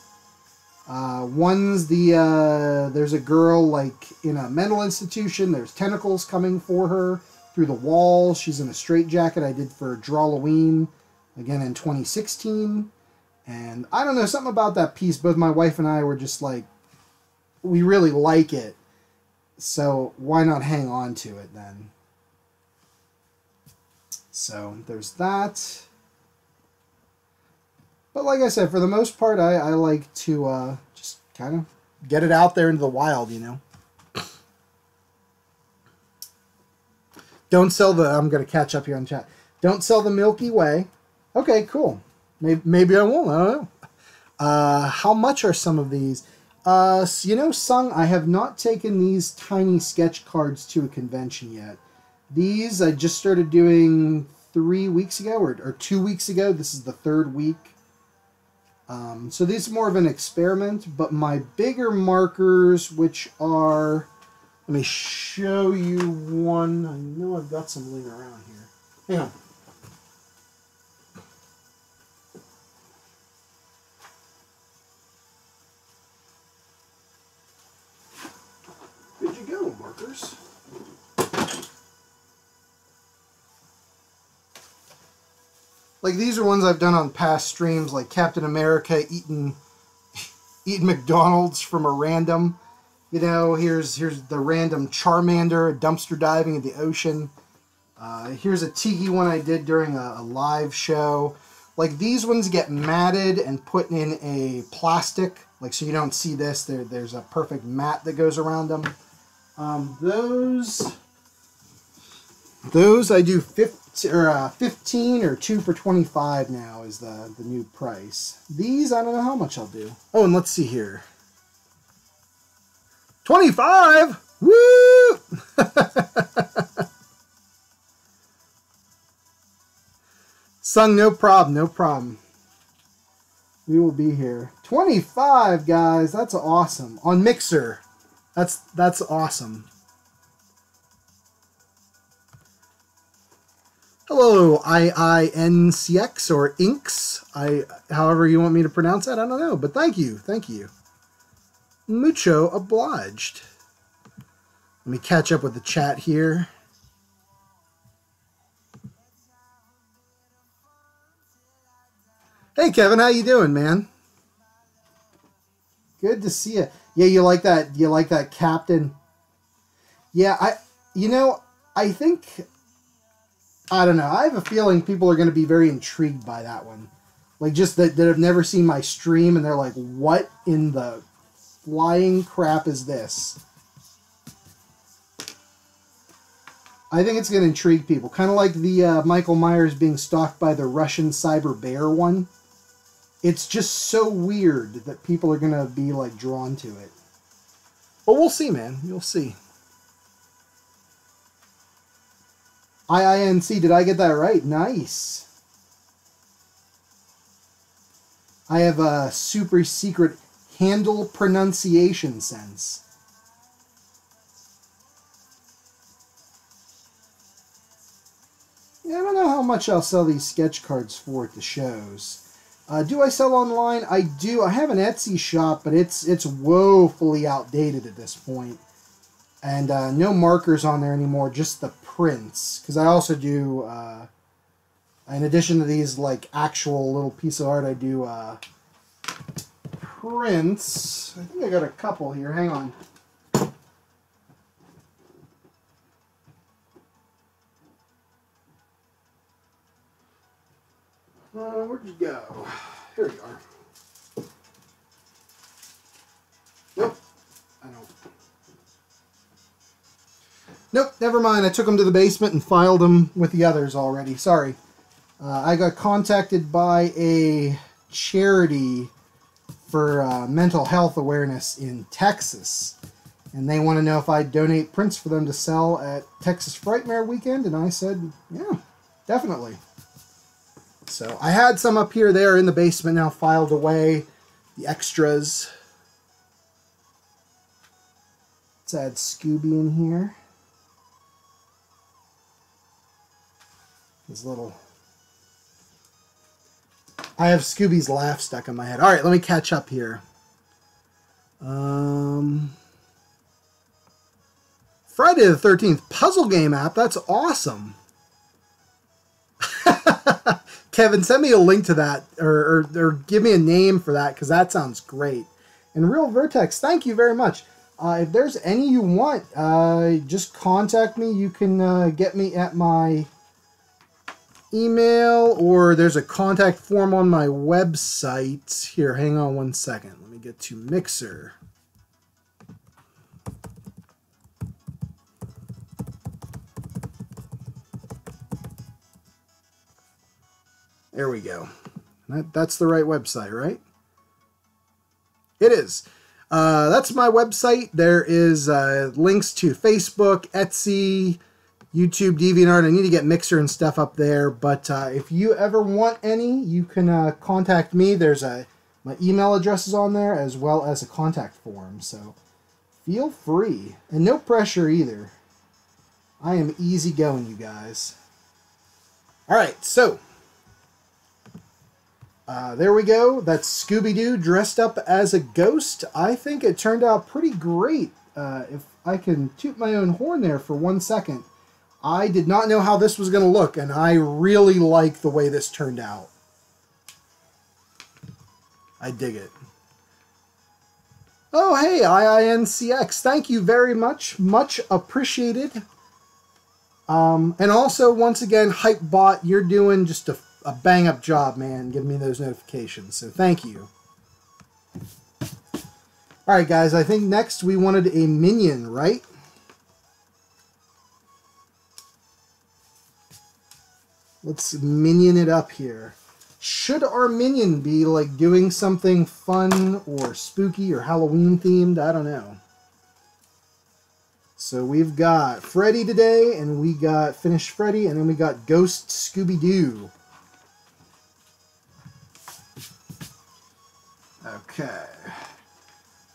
One's there's a girl like in a mental institution, there's tentacles coming for her through the walls. She's in a straitjacket I did for Drawloween, again in 2016. And I don't know, something about that piece, both my wife and I were just like, we really like it. So why not hang on to it then? So there's that. But like I said, for the most part, I like to just kind of get it out there into the wild, you know. Don't sell the... I'm going to catch up here on chat. Don't sell the Milky Way. Okay, cool. Maybe I won't. I don't know. How much are some of these? You know, Sung, I have not taken these tiny sketch cards to a convention yet. These I just started doing 3 weeks ago, or 2 weeks ago. This is the third week. So these are more of an experiment, but my bigger markers, which are... Let me show you one. I know I've got some laying around here. Hang on. Where'd you go, markers? Like, these are ones I've done on past streams, like Captain America eating McDonald's from a random... You know, here's the random Charmander dumpster diving in the ocean. Here's a tiki one I did during a live show. Like, these ones get matted and put in a plastic, like, so you don't see this. There's a perfect mat that goes around them. Those I do 15 or 2 for $25 now is the new price. These, I don't know how much I'll do. Oh, and let's see here. 25! Woo! Sung, no problem, no problem. We will be here. 25, guys. That's awesome. On Mixer. That's awesome. Hello, IINCX or Inks. However you want me to pronounce that, I don't know. But thank you. Thank you. Mucho obliged. Let me catch up with the chat here. Hey, Kevin, how you doing, man? Good to see you. Yeah, you like that? You like that captain? Yeah, I think, I don't know. I have a feeling people are going to be very intrigued by that one. Like, just that have never seen my stream, and they're like, what in the flying crap is this? I think it's going to intrigue people. Kind of like the Michael Myers being stalked by the Russian cyber bear one. It's just so weird that people are going to be, like, drawn to it. But we'll see, man. You'll see. IINC, did I get that right? Nice. I have a super secret handle pronunciation sense. Yeah, I don't know how much I'll sell these sketch cards for at the shows. Do I sell online? I do. I have an Etsy shop, but it's woefully outdated at this point. And no markers on there anymore, just the prints. Because I also do, in addition to these, like, actual little piece of art, I do prints. I think I got a couple here. Hang on. Where'd you go? Here you are. Nope. I don't. Nope, never mind. I took them to the basement and filed them with the others already. Sorry. I got contacted by a charity for mental health awareness in Texas. And they want to know if I'd donate prints for them to sell at Texas Frightmare Weekend. And I said, yeah, definitely. So I had some up here. They are in the basement now, filed away. The extras. Let's add Scooby in here. His little... I have Scooby's laugh stuck in my head. All right, let me catch up here. Friday the 13th puzzle game app. That's awesome. Kevin, send me a link to that, or give me a name for that, because that sounds great. And Real Vertex, thank you very much. If there's any you want, just contact me. You can get me at my email, or there's a contact form on my website. Here, hang on one second. Let me get to Mixer. There we go. That's the right website, right? It is. That's my website. There is links to Facebook, Etsy, YouTube, DeviantArt. I need to get Mixer and stuff up there. But if you ever want any, you can contact me. There's my email address is on there, as well as a contact form. So feel free. And no pressure either. I am easygoing, you guys. All right, so... there we go. That's Scooby-Doo dressed up as a ghost. I think it turned out pretty great. If I can toot my own horn there for 1 second. I did not know how this was going to look, and I really like the way this turned out. I dig it. Oh, hey, IINCX. Thank you very much. Much appreciated. And also, once again, Hypebot, you're doing just a bang-up job, man, giving me those notifications. So thank you. Alright, guys, I think next we wanted a minion, right? Let's minion it up here. Should our minion be, like, doing something fun or spooky or Halloween-themed? I don't know. So we've got Freddy today, and we got Finished Freddy, and then we got Ghost Scooby-Doo. Okay.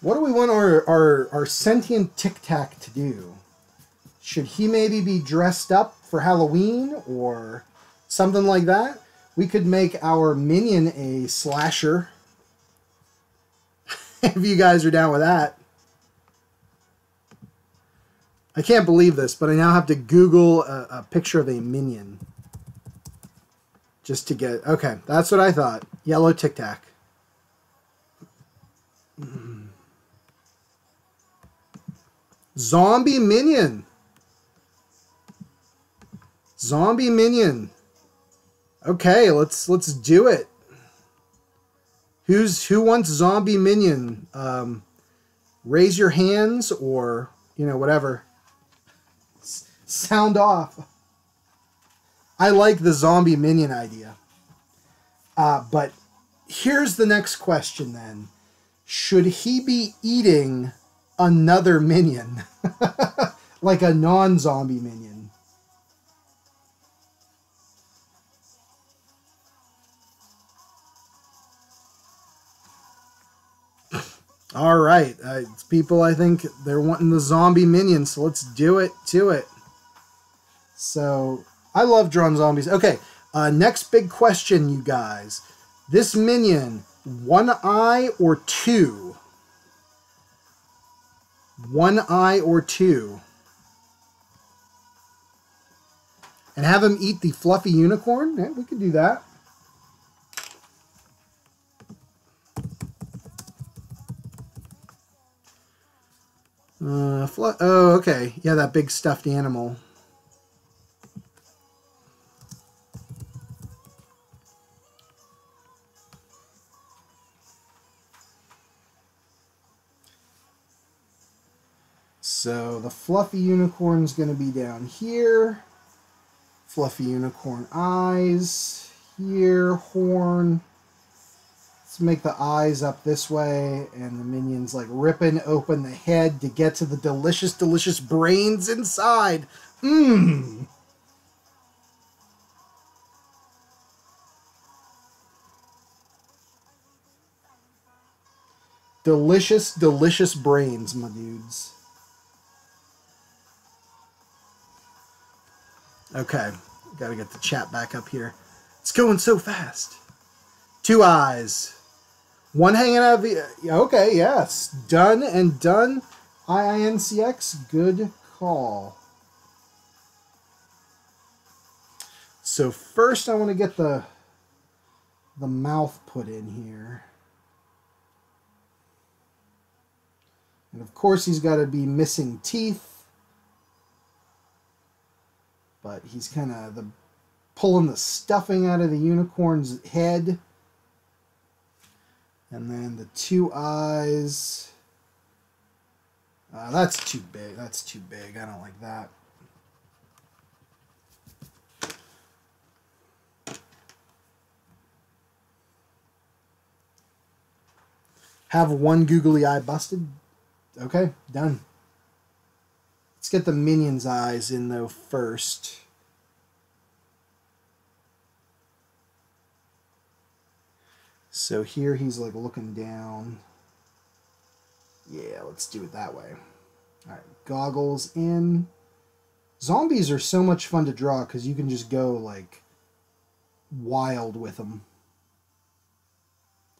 What do we want our sentient Tic Tac to do? Should he maybe be dressed up for Halloween, or something like that. We could make our minion a slasher. If you guys are down with that. I can't believe this, but I now have to Google a picture of a minion. Just to get... Okay, that's what I thought. Yellow Tic Tac. Zombie minion. Zombie minion. Okay, let's do it. Who wants zombie minion? Raise your hands, or whatever. Sound off. I like the zombie minion idea. But here's the next question then. Should he be eating another minion? Like a non-zombie minion? All right. People, I think they're wanting the zombie minion, so let's do it to it. So, I love drawn zombies. Okay, next big question, you guys. This minion, one eye or two? One eye or two? And have him eat the fluffy unicorn? Yeah, we could do that. Oh, okay. Yeah, that big stuffed animal. So the fluffy unicorn's going to be down here. Fluffy unicorn eyes. Here, horn. Let's make the eyes up this way, and the minion's like ripping open the head to get to the delicious, delicious brains inside. Mmm. Delicious, delicious brains, my dudes. Okay, gotta get the chat back up here. It's going so fast. Two eyes. One hanging out of the... Okay, yes. Done and done. IINCX, good call. So first I want to get the mouth put in here. And of course he's got to be missing teeth. But he's kind of pulling the stuffing out of the unicorn's head. And then the two eyes. That's too big. That's too big. I don't like that. Have one googly eye busted. Okay, done. Let's get the minion's eyes in though first. So here he's like looking down. Yeah, let's do it that way. All right, goggles in. Zombies are so much fun to draw because you can just go like wild with them.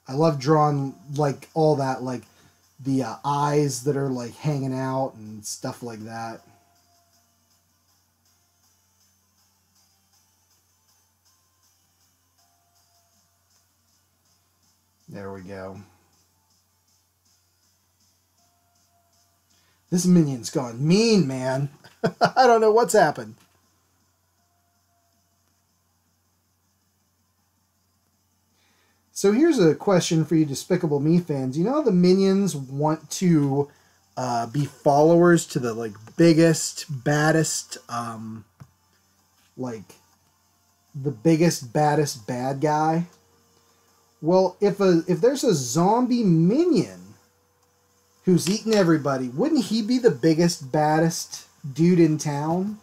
I love drawing like all that, like the eyes that are like hanging out and stuff like that. There we go. This minion's gone mean, man. I don't know what's happened. So here's a question for you Despicable Me fans. You know how the minions want to be followers to the like biggest, baddest, like the biggest, baddest bad guy? Well, if there's a zombie minion who's eating everybody, wouldn't he be the biggest, baddest dude in town?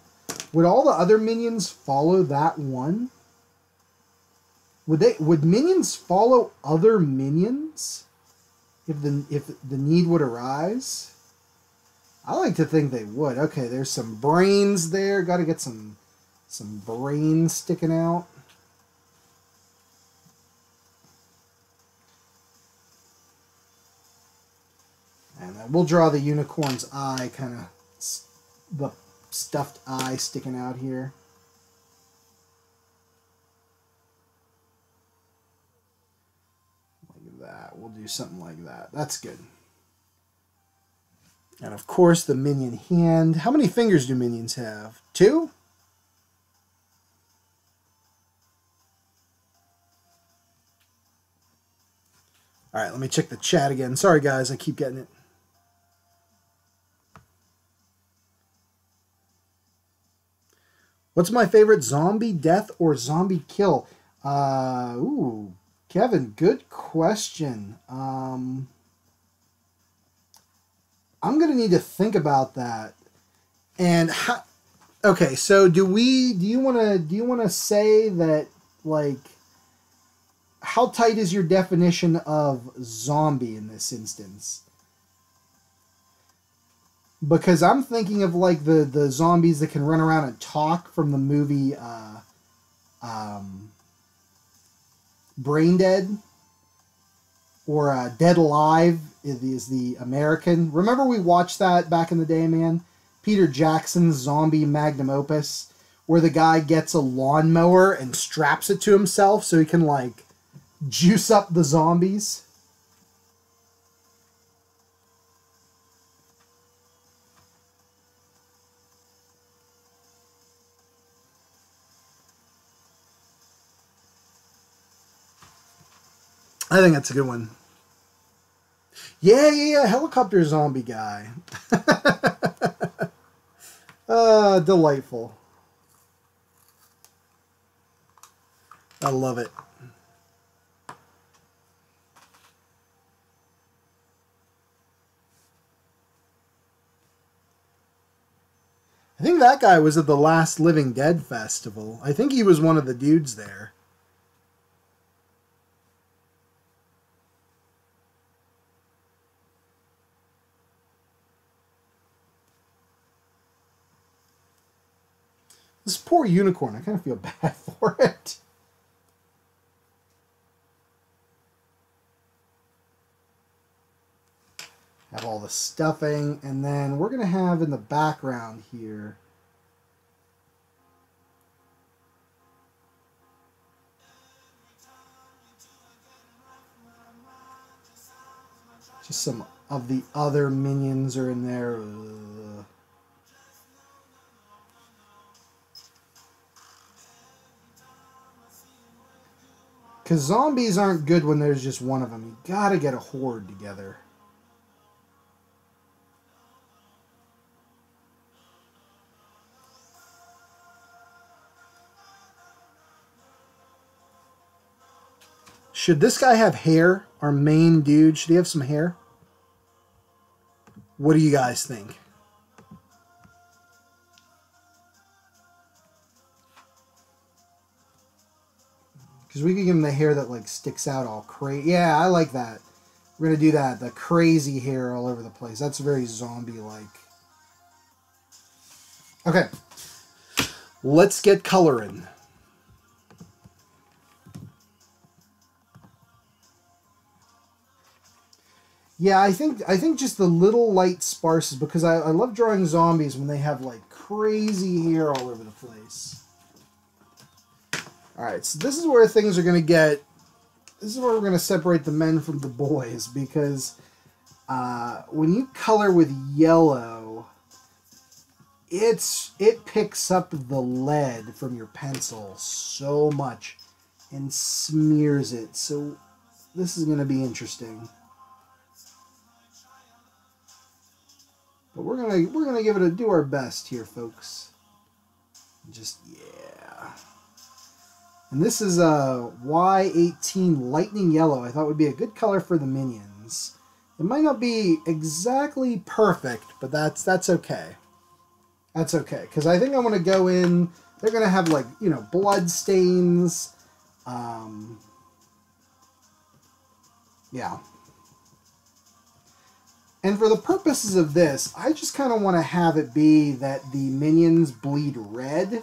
Would all the other minions follow that one? Would minions follow other minions if the need would arise? I like to think they would. Okay, there's some brains there. Got to get some brains sticking out. And then we'll draw the unicorn's eye, kind of the stuffed eye sticking out here. Like that. We'll do something like that. That's good. And of course, the minion hand. How many fingers do minions have? 2? All right, let me check the chat again. Sorry, guys, I keep getting it. What's my favorite zombie death or zombie kill? Ooh, Kevin, good question. I'm gonna need to think about that. And okay, so do you wanna say that, like, how tight is your definition of zombie in this instance? Because I'm thinking of, like, the zombies that can run around and talk from the movie Brain Dead, or Dead Alive is the American. Remember we watched that back in the day, man? Peter Jackson's zombie magnum opus, where the guy gets a lawnmower and straps it to himself so he can, like, juice up the zombies. I think that's a good one. Yeah, helicopter zombie guy. Delightful. I love it. I think that guy was at the last Living Dead festival. I think he was one of the dudes there. This poor unicorn, I kind of feel bad for it. Have all the stuffing, and then we're going to have in the background here just some of the other minions are in there. Because zombies aren't good when there's just one of them. You gotta get a horde together. Should this guy have hair? Our main dude, should he have some hair? What do you guys think? Because we could give him the hair that, like, sticks out all crazy. Yeah, I like that. We're going to do that. The crazy hair all over the place. That's very zombie-like. Okay. Let's get coloring. Yeah, I think just the little light sparses, because I love drawing zombies when they have, like, crazy hair all over the place. Alright, so this is where things are going to get... This is where we're going to separate the men from the boys, because when you color with yellow, it picks up the lead from your pencil so much and smears it. So this is going to be interesting. But we're gonna give it a do our best here, folks. Just yeah. And this is a Y18 Lightning Yellow. I thought would be a good color for the minions. It might not be exactly perfect, but that's okay. That's okay, because I think I want to go in. They're gonna have, like, you know, blood stains. Yeah. And for the purposes of this, I just kind of want to have it be that the minions bleed red.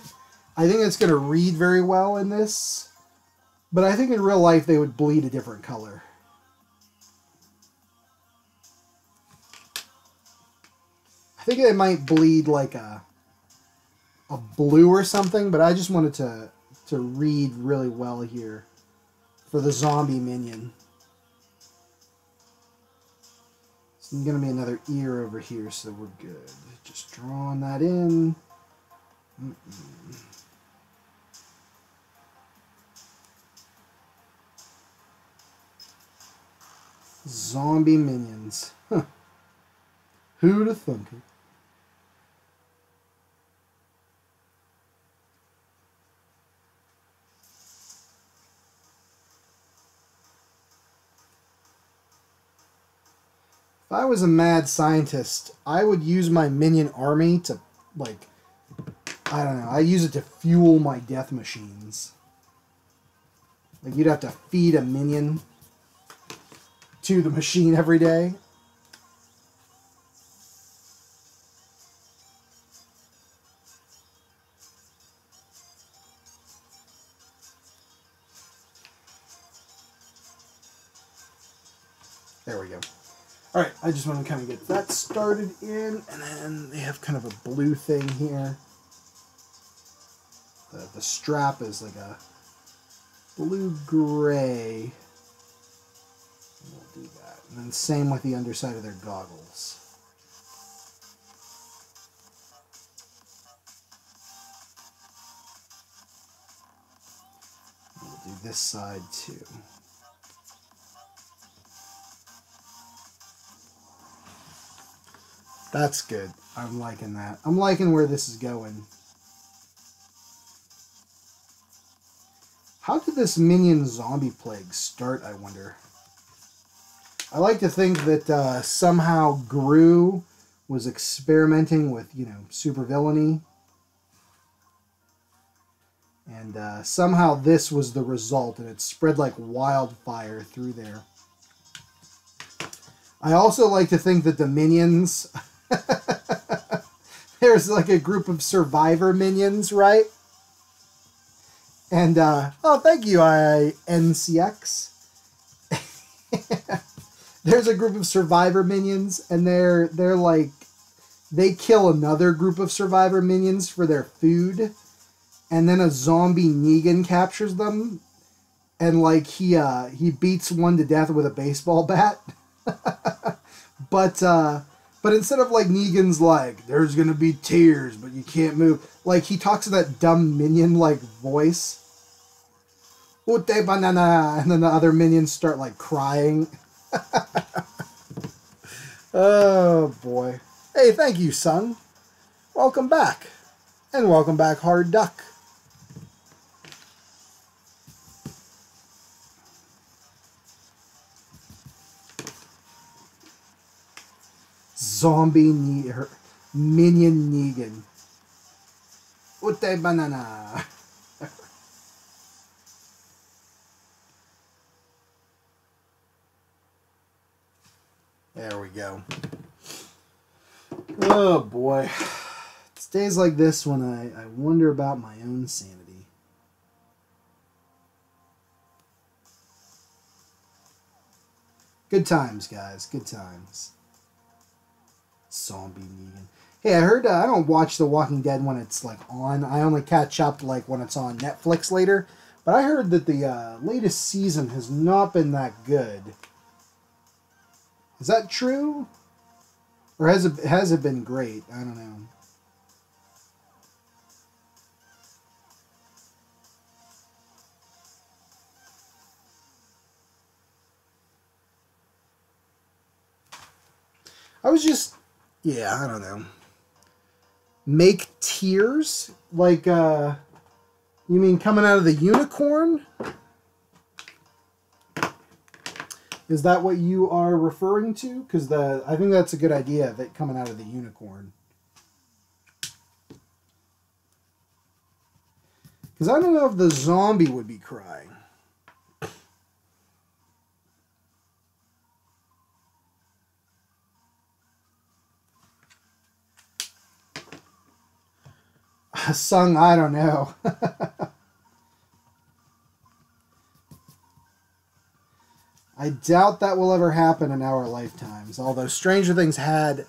I think it's going to read very well in this. But I think in real life they would bleed a different color. think they might bleed like a blue or something, but I just wanted to read really well here for the zombie minion. So there's going to be another ear over here, so we're good. Just drawing that in. Zombie minions. Huh. Who'da thunk it? If I was a mad scientist, I would use my minion army to, like, I don't know, I use it to fuel my death machines. Like, you'd have to feed a minion to the machine every day. There we go. Alright, I just want to kind of get that started in, and then they have kind of a blue thing here. The strap is like a blue-gray. We'll do that. And then same with the underside of their goggles. We'll do this side too. That's good. I'm liking that. I'm liking where this is going. How did this minion zombie plague start, I wonder? I like to think that somehow Gru was experimenting with, you know, supervillainy. And somehow this was the result, and it spread like wildfire through there. I also like to think that the minions... There's like a group of survivor minions, right? And, oh, thank you, NCX. There's a group of survivor minions, and they're like, they kill another group of survivor minions for their food, and then a zombie Negan captures them, and like he beats one to death with a baseball bat. But instead of like Negan's like, there's gonna be tears, but you can't move, like he talks in that dumb minion like voice. Ute banana, and then the other minions start like crying. Oh boy. Hey, thank you, Sung. Welcome back. And welcome back, Hard Duck. Zombie minion Negan. Ute banana. There we go. Oh boy. It's days like this when I wonder about my own sanity. Good times, guys. Good times. Zombie Negan. Hey, I heard I don't watch The Walking Dead when it's like on. I only catch up like when it's on Netflix later. But I heard that the latest season has not been that good. Is that true? Or has it been great? I don't know. I was just, yeah, I don't know. Make tears? Like, you mean coming out of the unicorn? Is that what you are referring to? Because I think that's a good idea, of it coming out of the unicorn. Because I don't know if the zombie would be crying. Sung, I don't know. I doubt that will ever happen in our lifetimes. Although Stranger Things had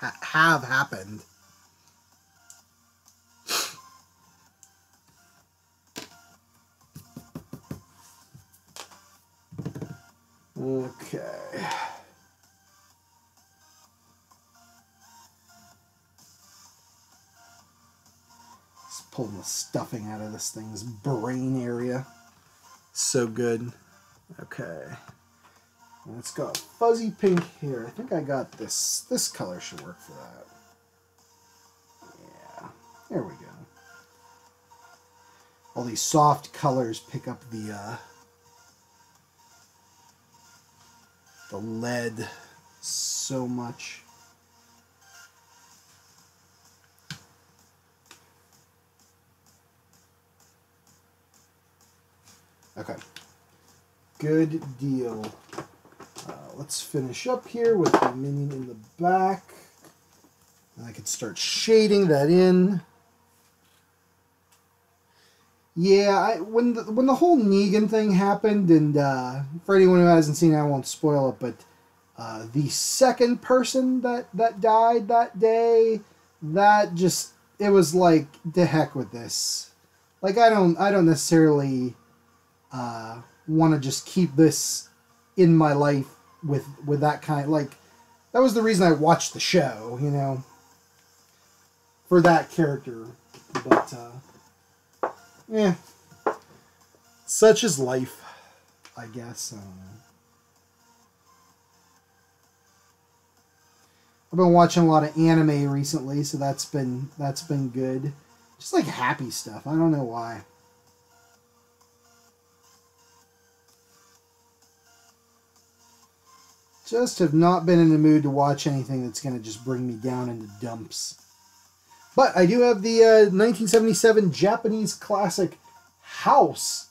have happened. Okay. Just pulling the stuffing out of this thing's brain area. So good. Okay. It's got fuzzy pink here. I think I got this. This color should work for that. Yeah. There we go. All these soft colors pick up the lead so much. Okay, good deal. Let's finish up here with the minion in the back. And I can start shading that in. Yeah, when the whole Negan thing happened, and for anyone who hasn't seen it, I won't spoil it, but the second person that died that day, that just, it was like, the heck with this. Like, I don't necessarily want to just keep this in my life with that kind, like, that was the reason I watched the show, you know, for that character, but yeah, such is life, I guess. I don't know. I've been watching a lot of anime recently, so that's been good. Just like happy stuff. I don't know why. Just have not been in the mood to watch anything that's going to just bring me down into dumps. But I do have the 1977 Japanese classic House.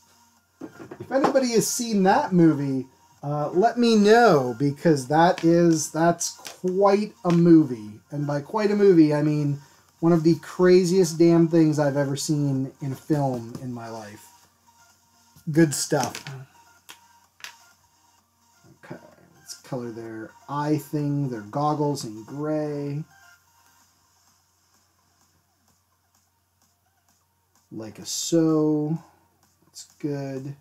If anybody has seen that movie, let me know, because that's quite a movie. And by quite a movie, I mean one of the craziest damn things I've ever seen in a film in my life. Good stuff. Okay, let's color their eye thing, their goggles in gray. Like a so. That's good.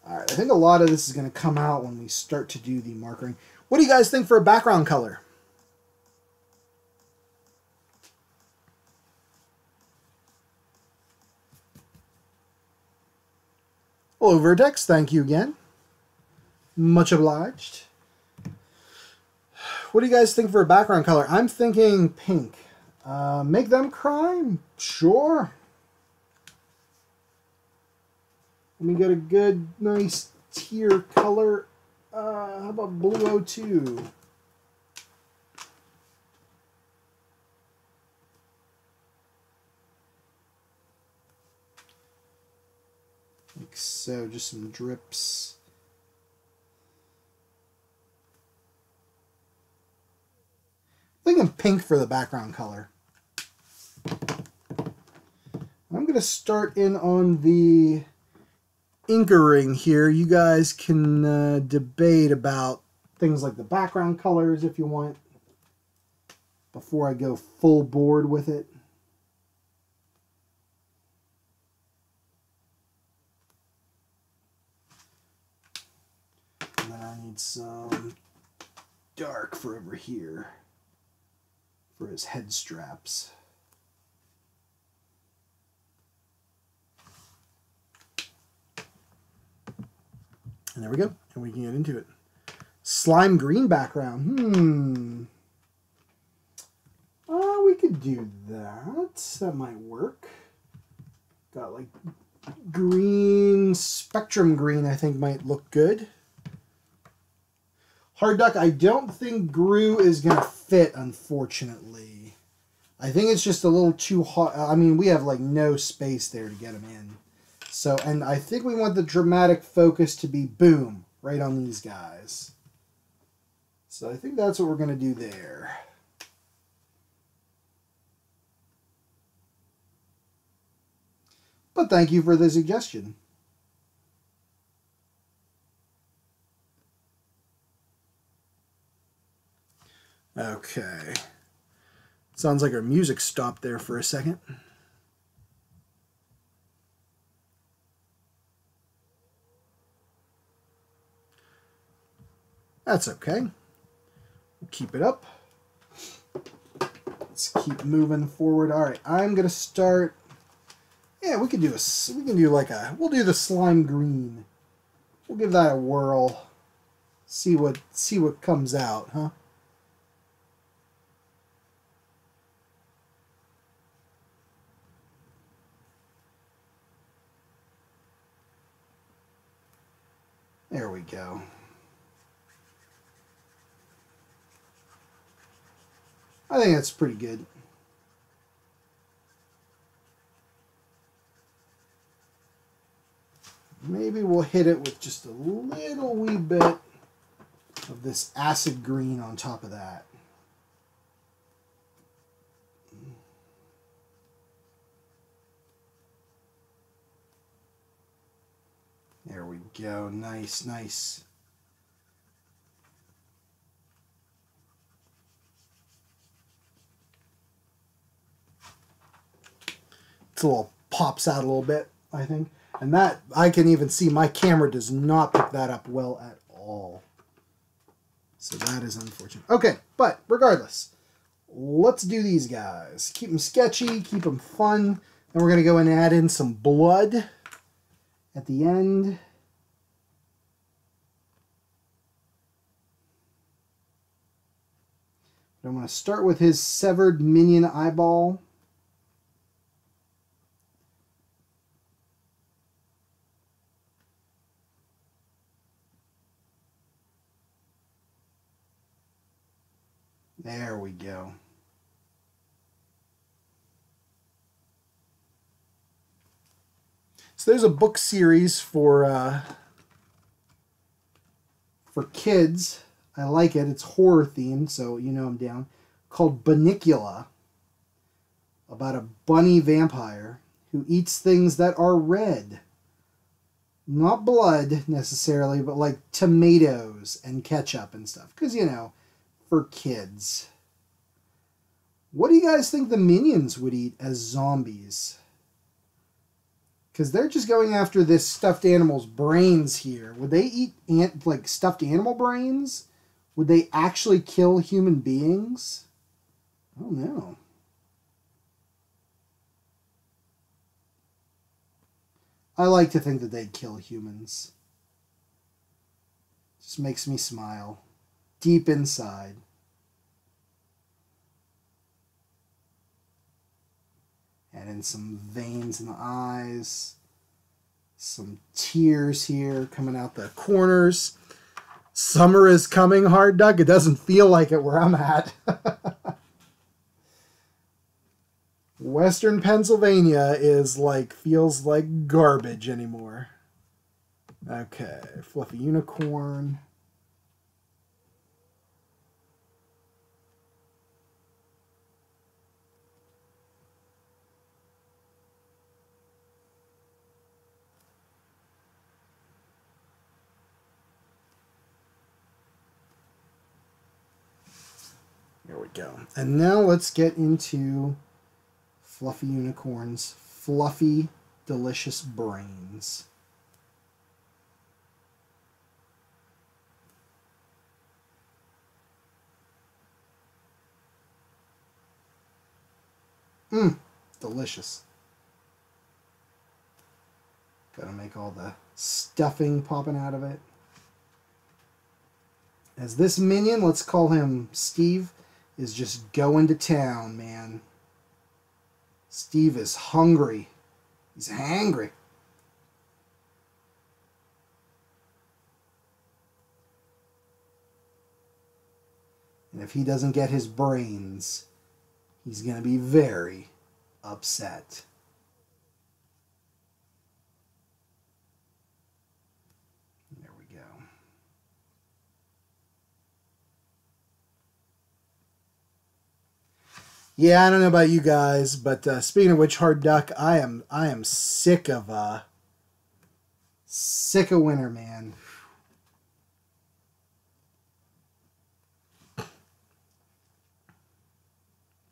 Alright, I think a lot of this is going to come out when we start to do the markering. What do you guys think for a background color? Hello, Vertex. Thank you again. Much obliged. What do you guys think for a background color? I'm thinking pink. Make them crime? Sure. Let me get a good, nice tear color. How about blue 02? Like so, just some drips. Thinking pink for the background color. I'm going to start in on the inkering here. You guys can debate about things like the background colors if you want, before I go full board with it. And then I need some dark for over here for his head straps. And there we go. And we can get into it. Slime green background. We could do that. That might work. Got like green, spectrum green, I think might look good. Hard Duck, I don't think Gru is going to fit, unfortunately. I think it's just a little too hot. I mean, we have like no space there to get him in. So, and I think we want the dramatic focus to be boom, right on these guys. So I think that's what we're going to do there. But thank you for the suggestion. Okay. Sounds like our music stopped there for a second. That's okay. We'll keep it up. Let's keep moving forward. All right, I'm gonna start. Yeah, we can do we'll do the slime green. We'll give that a whirl. See what comes out, huh? There we go. I think that's pretty good. Maybe we'll hit it with just a little wee bit of this acid green on top of that. There we go. Nice, nice. It's a little, pops out a little bit, I think. And that, I can even see my camera does not pick that up well at all. So that is unfortunate. Okay, but regardless, let's do these guys. Keep them sketchy, keep them fun. Then we're going to go and add in some blood at the end. I'm going to start with his severed minion eyeball. There we go. So there's a book series for kids. I like it. It's horror themed, so you know I'm down. Called Bunnicula, about a bunny vampire who eats things that are red. Not blood necessarily, but like tomatoes and ketchup and stuff. Because, you know, for kids. What do you guys think the minions would eat as zombies? Because they're just going after this stuffed animal's brains here. Would they eat like stuffed animal brains? Would they actually kill human beings? I don't know. I like to think that they'd kill humans. Just makes me smile. Deep inside. Add in some veins in the eyes. Some tears here coming out the corners. Summer is coming, Hard Duck. It doesn't feel like it where I'm at. Western Pennsylvania feels like garbage anymore. Okay, fluffy unicorn. There we go. And now let's get into Fluffy Unicorn's fluffy, delicious brains. Delicious. Gotta make all the stuffing popping out of it. As this minion, let's call him Steve, is just going to town, man. Steve is hungry. He's hangry. And if he doesn't get his brains, he's going to be very upset. There we go. Yeah, I don't know about you guys, but speaking of which, Hard Duck, I am sick of winter, man.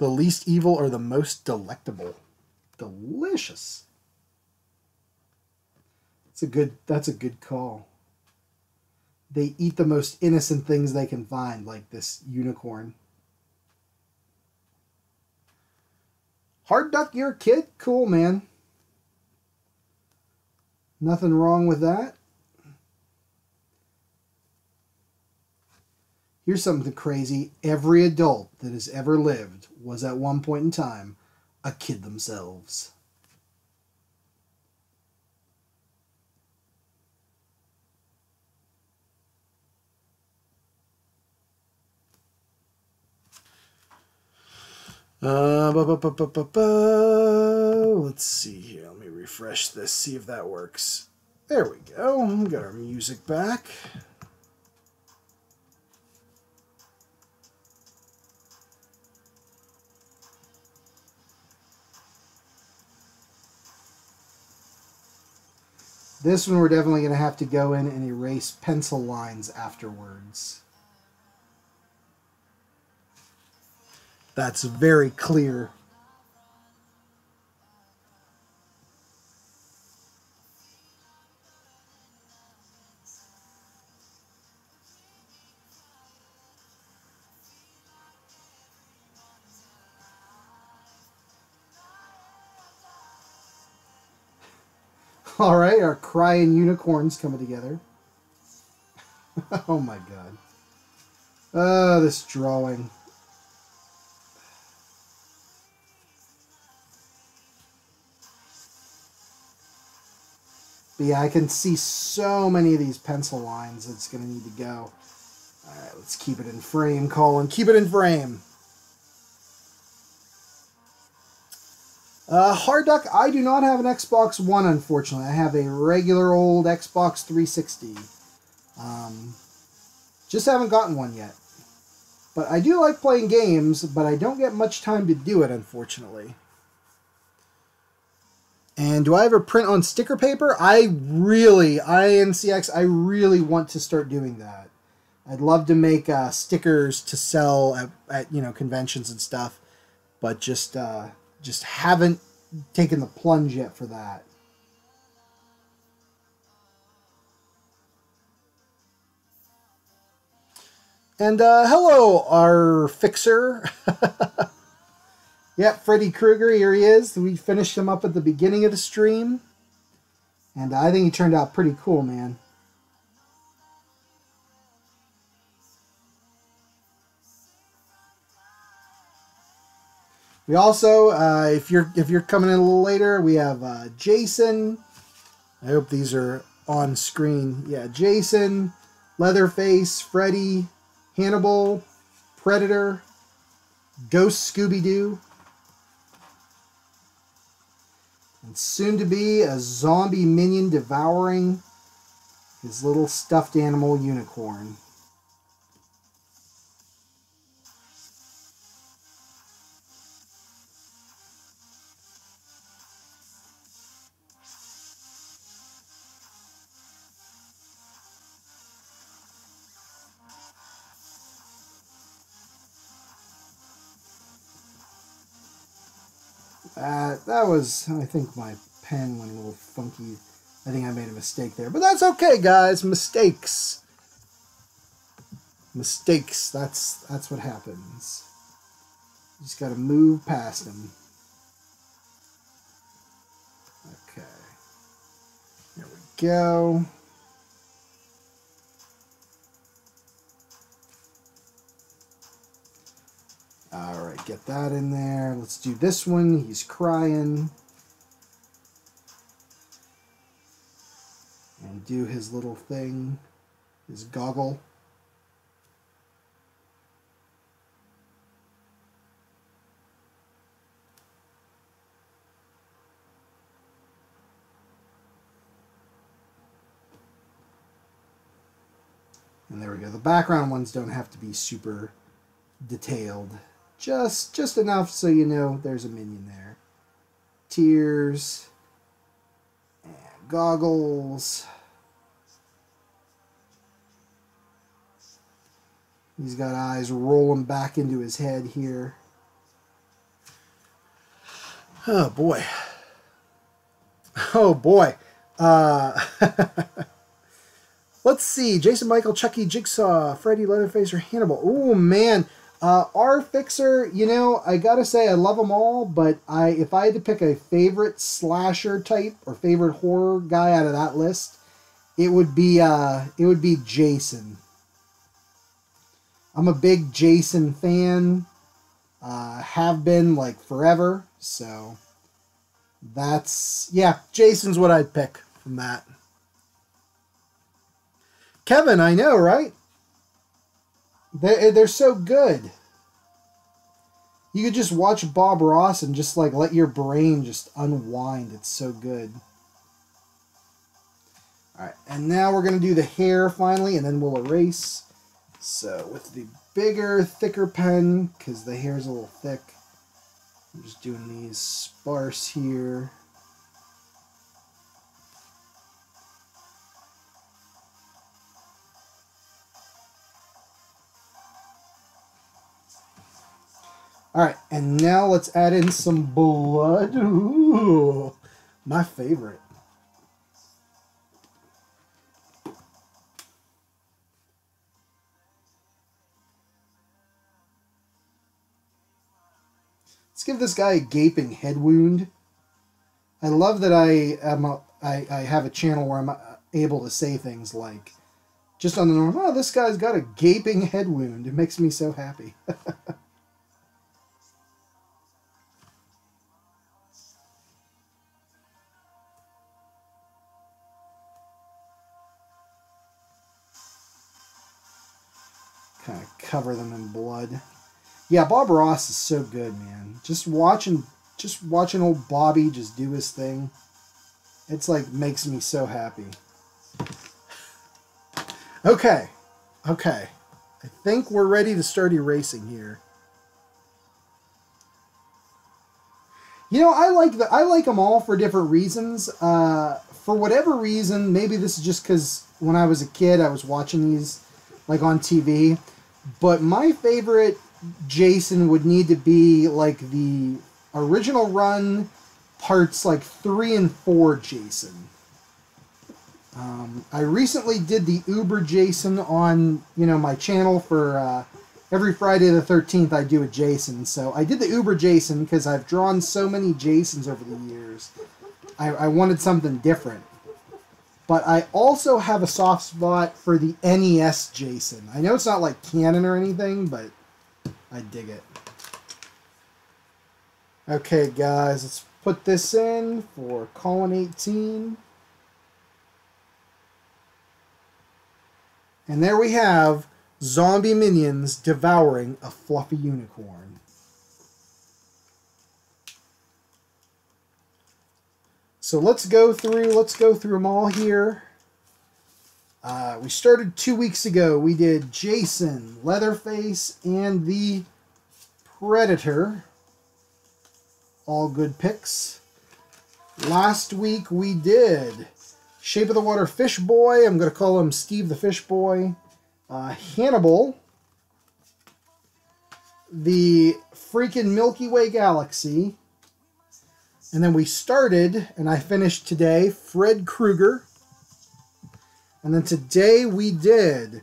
The least evil or the most delectable. Delicious. That's a good call. They eat the most innocent things they can find, like this unicorn. Hard Duck, you're a kid? Cool, man. Nothing wrong with that. Here's something crazy. Every adult that has ever lived was at one point in time a kid themselves. Let's see here. Let me refresh this, see if that works. There we go. Got our music back. This one we're definitely going to have to go in and erase pencil lines afterwards. That's very clear. All right, our crying unicorns coming together. Oh my god. This drawing. But yeah, I can see so many of these pencil lines that's going to need to go. All right, let's keep it in frame, Colin. Keep it in frame. Hard Duck, I do not have an Xbox One, unfortunately. I have a regular old Xbox 360. Just haven't gotten one yet. But I do like playing games, but I don't get much time to do it, unfortunately. And do I ever print on sticker paper? INCX, I really want to start doing that. I'd love to make stickers to sell at conventions and stuff, but just haven't taken the plunge yet for that. And hello, our fixer. Yep, Freddy Krueger, here he is. We finished him up at the beginning of the stream. And I think he turned out pretty cool, man. We also, if you're coming in a little later, we have Jason. I hope these are on screen. Yeah, Jason, Leatherface, Freddy, Hannibal, Predator, Ghost Scooby-Doo, and soon to be a zombie minion devouring his little stuffed animal unicorn. That was, I think my pen went a little funky. I think I made a mistake there. But that's okay, guys. Mistakes. Mistakes. That's what happens. You just got to move past them. Okay. There we go. Alright, get that in there. Let's do this one. He's crying. And do his little thing. His goggle. And there we go. The background ones don't have to be super detailed. Just enough so you know there's a minion there. Tears. And goggles. He's got eyes rolling back into his head here. Oh boy. Oh boy. Let's see. Jason, Michael, Chucky, Jigsaw, Freddy, Leatherface, or Hannibal. Oh man. R-Fixer, you know, I gotta say I love them all, but if I had to pick a favorite slasher type or favorite horror guy out of that list, it would be Jason. I'm a big Jason fan. Have been like forever, so yeah, Jason's what I'd pick from that. Kevin, I know, right? They're so good. You could just watch Bob Ross and just like let your brain just unwind. It's so good. Alright, and now we're going to do the hair finally, and then we'll erase. So with the bigger, thicker pen, because the hair is a little thick, I'm just doing these sparse here. Alright, and now let's add in some blood. Ooh, my favorite. Let's give this guy a gaping head wound. I love that I have a channel where I'm able to say things like, just on the normal, oh, this guy's got a gaping head wound. It makes me so happy. Kind of cover them in blood. Yeah, Bob Ross is so good, man. Just watching old Bobby just do his thing. It's like makes me so happy. Okay. Okay. I think we're ready to start erasing here. You know, I like them all for different reasons. For whatever reason, maybe this is just because when I was a kid, I was watching these like on TV. But my favorite Jason would need to be like the original run parts like 3 and 4 Jason. I recently did the Uber Jason on, you know, my channel for every Friday the 13th I do a Jason. So I did the Uber Jason because I've drawn so many Jasons over the years. I wanted something different. But I also have a soft spot for the NES Jason. I know it's not like canon or anything, but I dig it. Okay, guys, let's put this in for Colin 18. And there we have zombie minions devouring a fluffy unicorn. So let's go through them all here. We started 2 weeks ago. We did Jason, Leatherface, and the Predator. All good picks. Last week we did Shape of the Water Fish Boy. I'm going to call him Steve the Fish Boy. Hannibal. The freaking Milky Way Galaxy. And then we started, and I finished today, Fred Krueger. And then today we did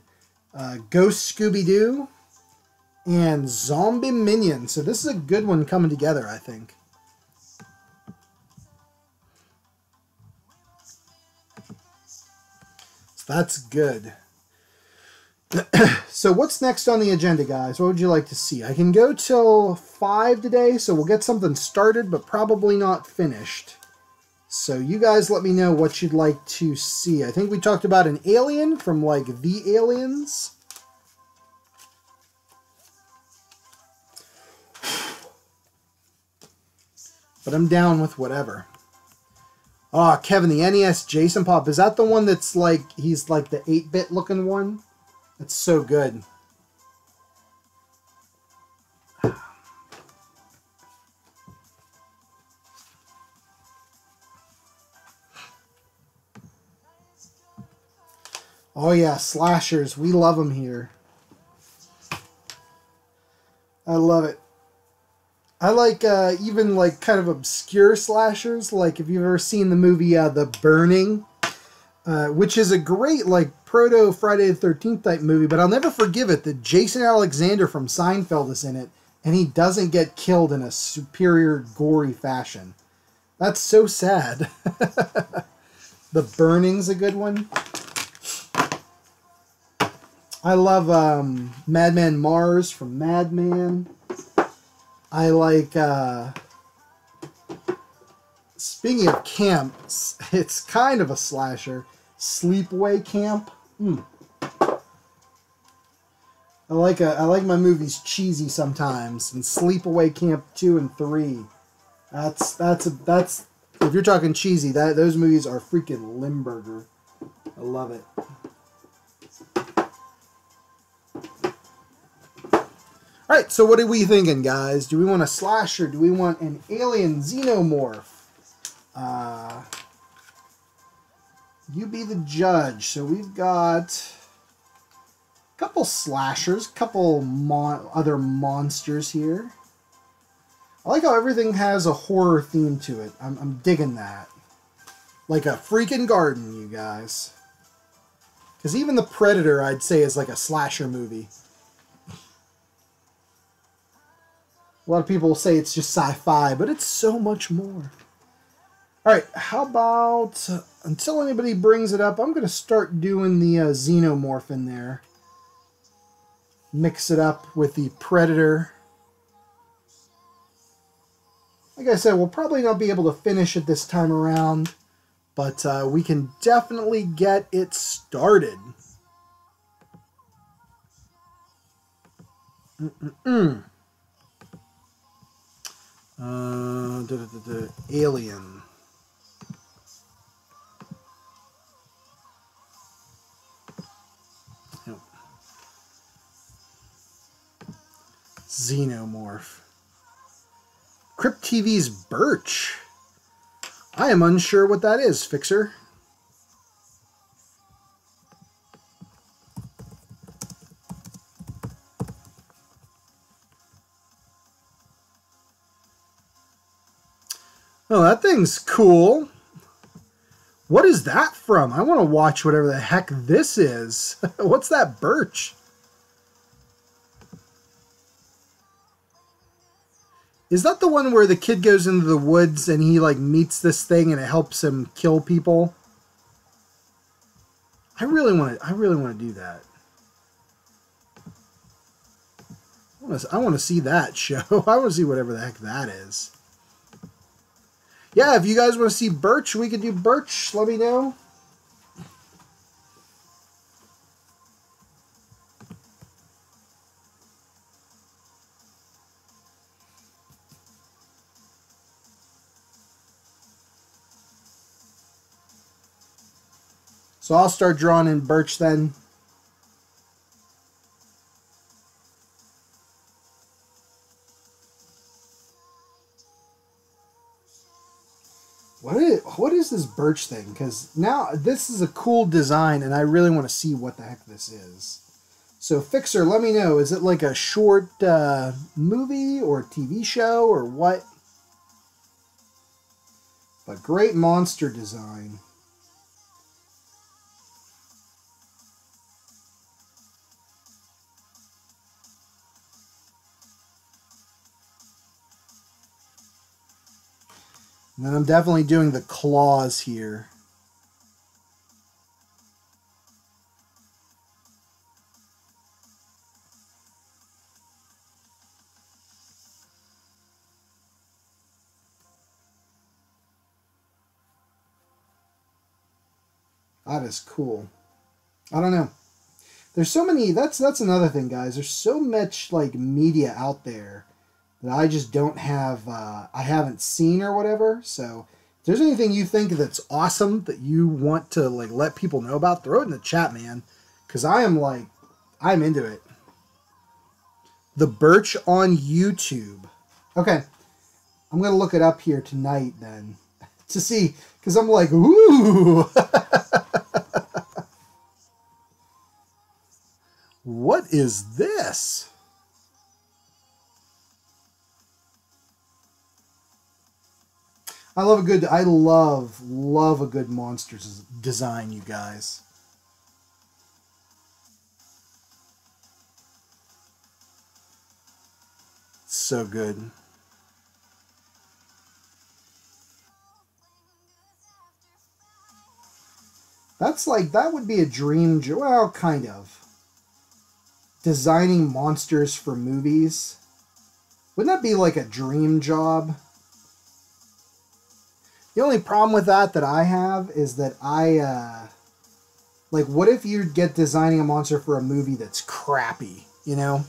Ghost Scooby-Doo and Zombie Minion. So this is a good one coming together, I think. So that's good. So what's next on the agenda, guys? What would you like to see? I can go till 5 today, so we'll get something started, but probably not finished. So you guys let me know what you'd like to see. I think we talked about an alien from, like, The Aliens. But I'm down with whatever. Oh, Kevin, the NES Jason Pop. Is that the one that's, like, he's, like, the 8-bit looking one? That's so good. Oh yeah, slashers. We love them here. I love it. I like even like kind of obscure slashers. Like if you've ever seen the movie The Burning, which is a great like proto Friday the 13th type movie, but I'll never forgive it that Jason Alexander from Seinfeld is in it and he doesn't get killed in a superior gory fashion. That's so sad. The Burning's a good one. I love Madman Mars from Mad Men. I like, speaking of camps, it's kind of a slasher. Sleepaway Camp. I like my movies cheesy sometimes, and Sleepaway Camp 2 and 3. That's if you're talking cheesy, those movies are freaking Limburger. I love it. All right, so what are we thinking, guys? Do we want a slasher? Do we want an alien xenomorph? You be the judge. So we've got a couple slashers, a couple other monsters here. I like how everything has a horror theme to it. I'm digging that. Like a freaking garden, you guys. Because even The Predator, I'd say, is like a slasher movie. A lot of people say it's just sci-fi, but it's so much more. All right, how about, until anybody brings it up, I'm going to start doing the xenomorph in there. Mix it up with the Predator. Like I said, we'll probably not be able to finish it this time around, but we can definitely get it started. Alien. Yep. Xenomorph. Crypt TV's Birch. I am unsure what that is, Fixer. Oh, that thing's cool. What is that from? I want to watch whatever the heck this is. What's that birch? Is that the one where the kid goes into the woods and he like meets this thing and it helps him kill people? I really want to do that. I want to see that show. I want to see whatever the heck that is. Yeah, if you guys want to see Birch, we could do Birch. Let me know. So I'll start drawing in Birch then. What is this Birch thing? Because now this is a cool design and I really want to see what the heck this is. So Fixer, let me know. Is it like a short movie or TV show or what? But great monster design. And then I'm definitely doing the claws here. That is cool. I don't know. There's so many, that's another thing, guys. There's so much like media out there that I just don't have, I haven't seen or whatever. So if there's anything you think that's awesome that you want to like let people know about, throw it in the chat, man. Because I'm into it. The Birch on YouTube. Okay. I'm going to look it up here tonight then to see, because I'm like, ooh. What is this? I love a good monsters design, you guys. So good. That's like, that would be a dream job. Well, kind of. Designing monsters for movies. Wouldn't that be like a dream job? The only problem with that I have is that like, what if you get designing a monster for a movie that's crappy, you know?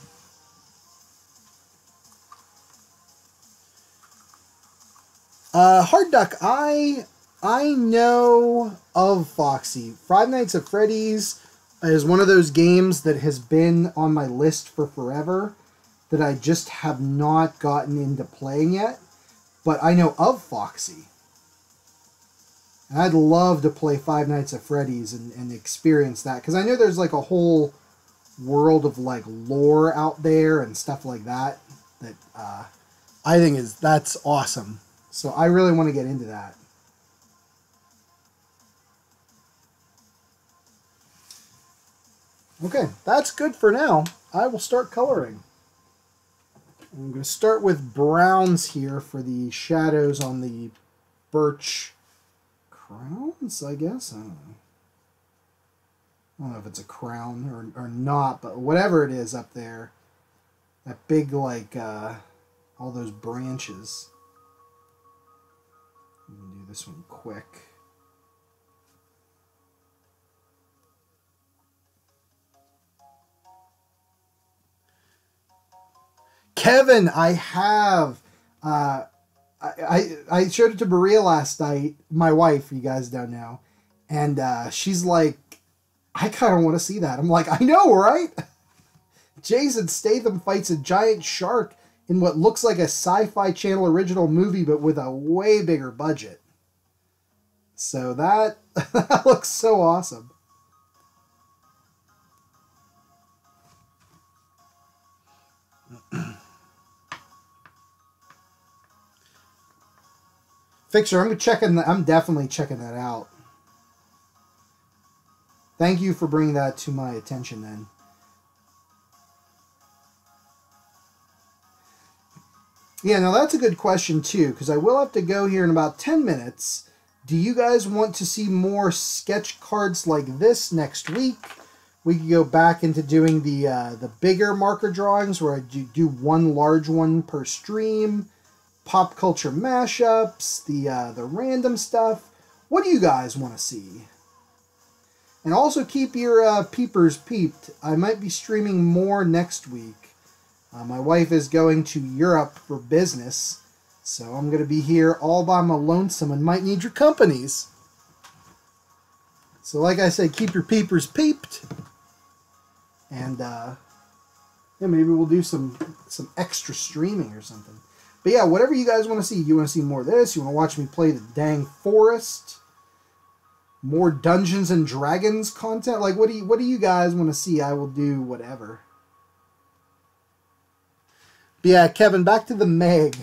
Hard Duck, I know of Foxy. Five Nights at Freddy's is one of those games that has been on my list for forever that I just have not gotten into playing yet. But I know of Foxy. And I'd love to play Five Nights at Freddy's and experience that. Because I know there's like a whole world of like lore out there and stuff like that. That I think that's awesome. So I really want to get into that. Okay, that's good for now. I will start coloring. I'm going to start with browns here for the shadows on the birch crowns, I guess. I don't know if it's a crown or not, but whatever it is up there. That big, like, all those branches. I'm going to do this one quick. Kevin, I have. I showed it to Maria last night, my wife, you guys don't know, and she's like, I kind of want to see that. I'm like, I know, right? Jason Statham fights a giant shark in what looks like a Sci-Fi Channel original movie, but with a way bigger budget. So that, that looks so awesome. Fixer, I'm definitely checking that out. Thank you for bringing that to my attention then. Yeah, now that's a good question too, because I will have to go here in about 10 minutes. Do you guys want to see more sketch cards like this next week? We could go back into doing the bigger marker drawings where I do one large one per stream. Pop culture mashups, the random stuff. What do you guys want to see? And also keep your peepers peeped. I might be streaming more next week. My wife is going to Europe for business, so I'm going to be here all by my lonesome and might need your companies. So like I said, keep your peepers peeped. And yeah, maybe we'll do some extra streaming or something. But yeah, whatever you guys want to see. You want to see more of this? You want to watch me play the dang forest? More Dungeons and Dragons content? Like, what do you guys want to see? I will do whatever. But yeah, Kevin, back to the Meg.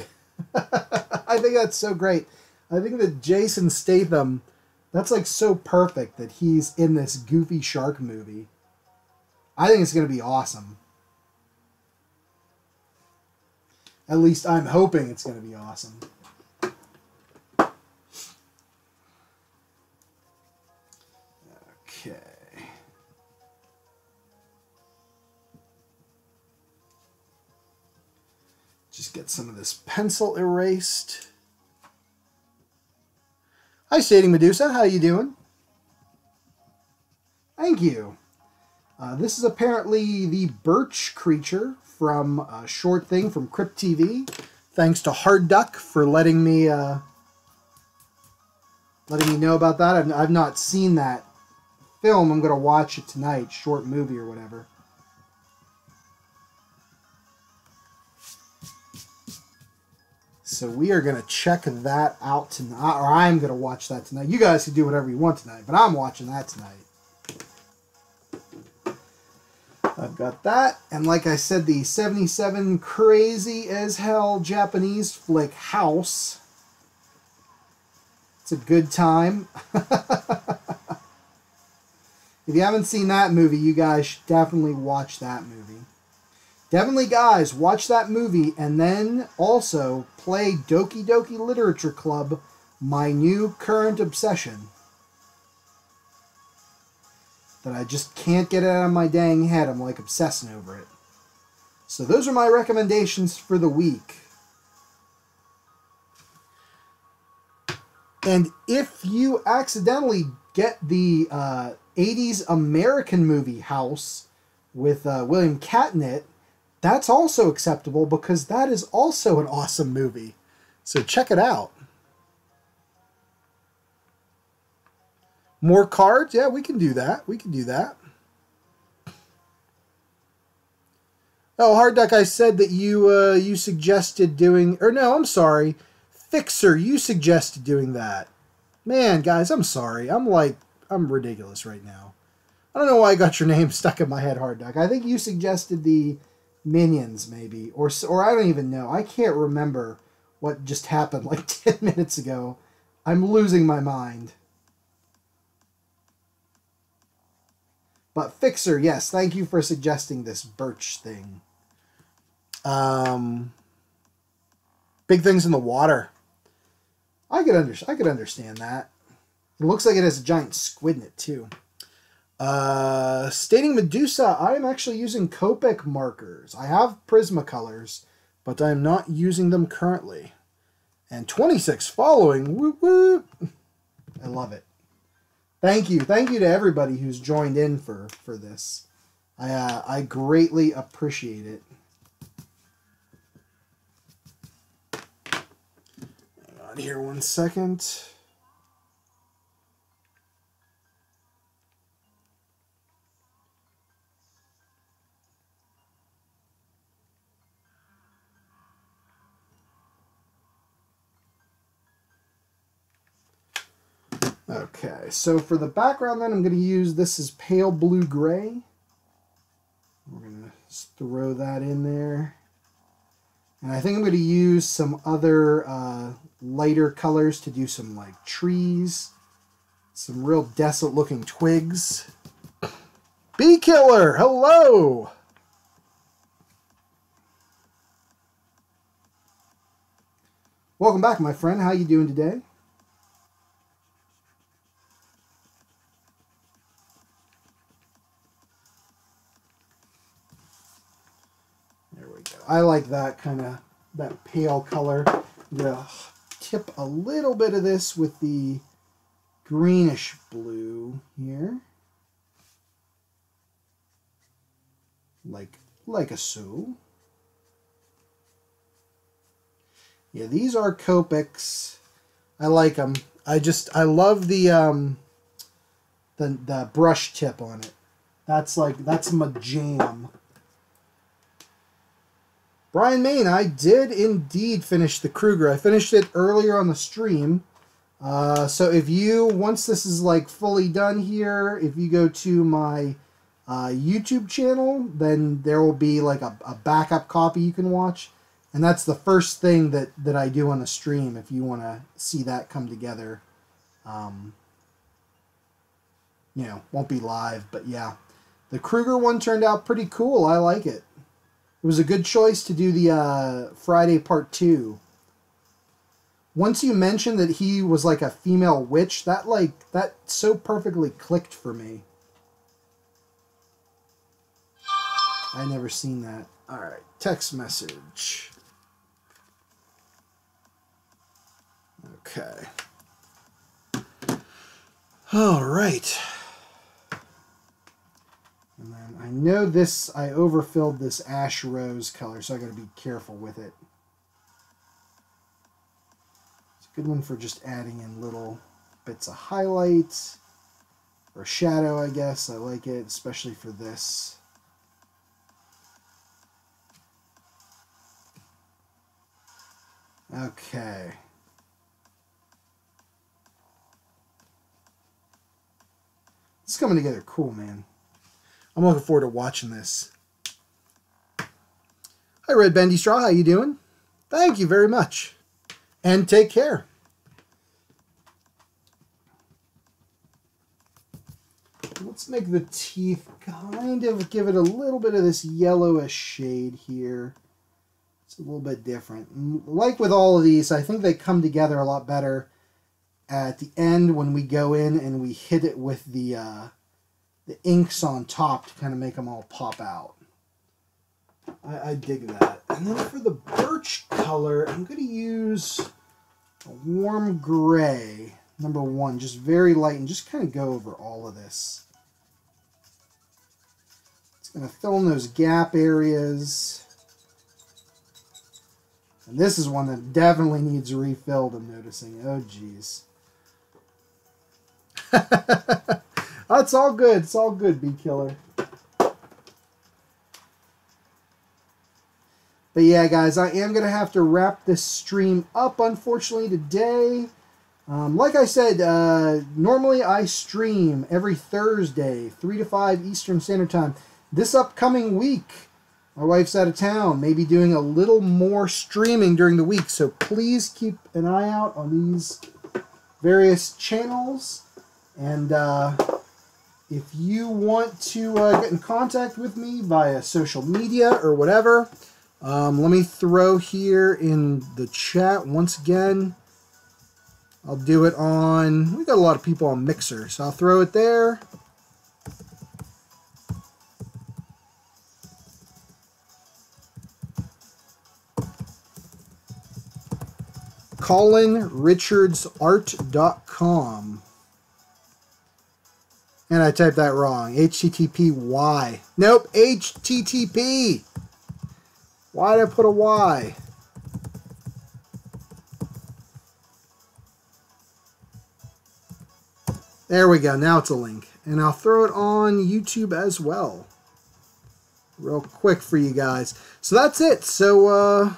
I think that's so great. I think that Jason Statham, that's like so perfect that he's in this goofy shark movie. I think it's going to be awesome. At least I'm hoping it's going to be awesome. Okay. Just get some of this pencil erased. Hi, Sadie Medusa. How you doing? Thank you. This is apparently the birch creature from a short thing from Crypt TV. Thanks to Hard Duck for letting me know about that. I've not seen that film. I'm going to watch it tonight, short movie or whatever. So we are going to check that out tonight, or I'm going to watch that tonight. You guys can do whatever you want tonight, but I'm watching that tonight. I've got that, and like I said, the 77 crazy as hell Japanese flick House. It's a good time. If you haven't seen that movie, you guys should definitely watch that movie. Definitely, guys, watch that movie and then also play Doki Doki Literature Club, my new current obsession. That I just can't get it out of my dang head. I'm like obsessing over it. So those are my recommendations for the week. And if you accidentally get the 80s American movie House with William Catnett, that's also acceptable because that is also an awesome movie. So check it out. More cards? Yeah, we can do that. We can do that. Oh, Hard Duck, I said that you suggested doing... Or no, I'm sorry. Fixer, you suggested doing that. Man, guys, I'm sorry. I'm ridiculous right now. I don't know why I got your name stuck in my head, Hard Duck. I think you suggested the Minions, maybe. Or I don't even know. I can't remember what just happened like 10 minutes ago. I'm losing my mind. But Fixer, yes, thank you for suggesting this Birch thing. Big Things in the Water. I could understand that. It looks like it has a giant squid in it, too. Staining Medusa, I am actually using Copic markers. I have Prismacolors, but I am not using them currently. And 26 following. Woo woo! I love it. Thank you. Thank you to everybody who's joined in for this. I greatly appreciate it. Hang on here 1 second. Okay, so for the background then, I'm going to use, this is pale blue-gray. We're going to throw that in there. And I think I'm going to use some other lighter colors to do some like trees. Some real desolate looking twigs. Bee Killer, hello! Welcome back, my friend. How you doing today? I like that kind of, that pale color. I'm going to tip a little bit of this with the greenish blue here. Like a so. Yeah, these are Copics. I like them. I love the brush tip on it. That's my jam. Brian Main, I did indeed finish the Kruger. I finished it earlier on the stream. So if you, once this is like fully done here, if you go to my YouTube channel, then there will be like a backup copy you can watch. And that's the first thing that I do on the stream if you want to see that come together. You know, won't be live, but yeah. The Kruger one turned out pretty cool. I like it. It was a good choice to do the Friday Part 2. Once you mentioned that he was like a female witch, that so perfectly clicked for me. I never seen that. All right, text message. Okay. All right. And then I know this, I overfilled this ash rose color, so I got to be careful with it. It's a good one for just adding in little bits of highlights or shadow, I guess. I like it, especially for this. Okay. It's coming together cool, man. I'm looking forward to watching this. Hi, Red Bendy Straw. How you doing? Thank you very much. And take care. let's make the teeth kind of give it a little bit of this yellowish shade here. It's a little bit different. Like with all of these, I think they come together a lot better at the end when we go in and we hit it with the inks on top to kind of make them all pop out. I dig that. And then for the birch color, I'm going to use a warm gray, number 1, just very light, and just kind of go over all of this. It's going to fill in those gap areas. And this is one that definitely needs refilled, I'm noticing. Oh, geez. It's all good. It's all good, Bee Killer. But yeah, guys, I am going to have to wrap this stream up, unfortunately, today. Like I said, normally I stream every Thursday, 3 to 5 Eastern Standard Time. This upcoming week, my wife's out of town, maybe doing a little more streaming during the week. So please keep an eye out on these various channels. And if you want to get in contact with me via social media or whatever, let me throw here in the chat once again. I'll do it on, we got a lot of people on Mixer, so I'll throw it there. ColinRichardsArt.com. And I typed that wrong. HTTP-Y. Nope, HTTP. Why did I put a Y? There we go. Now it's a link. And I'll throw it on YouTube as well. Real quick for you guys. So that's it. So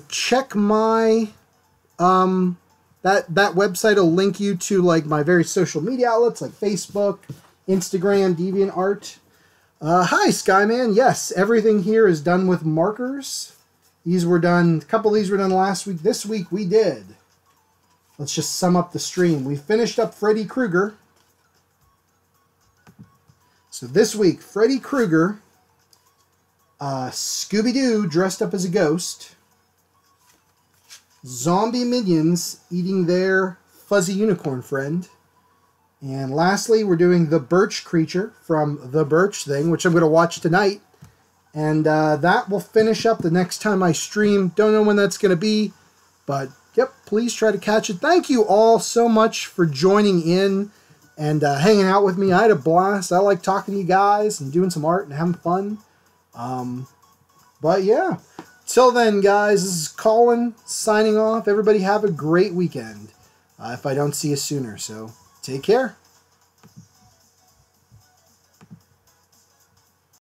check my that website will link you to like my various social media outlets like Facebook, Instagram, DeviantArt. Hi, Skyman. Yes, everything here is done with markers. These were done, a couple of these were done last week. This week we did. Let's just sum up the stream. We finished up Freddy Krueger. So this week, Freddy Krueger, Scooby-Doo dressed up as a ghost, zombie minions eating their fuzzy unicorn friend, and lastly, we're doing the Birch creature from The Birch Thing, which I'm going to watch tonight. And that will finish up the next time I stream. Don't know when that's going to be, but yep, please try to catch it. Thank you all so much for joining in and hanging out with me. I had a blast. I like talking to you guys and doing some art and having fun. But yeah, till then, guys, this is Colin signing off. Everybody have a great weekend if I don't see you sooner. So take care.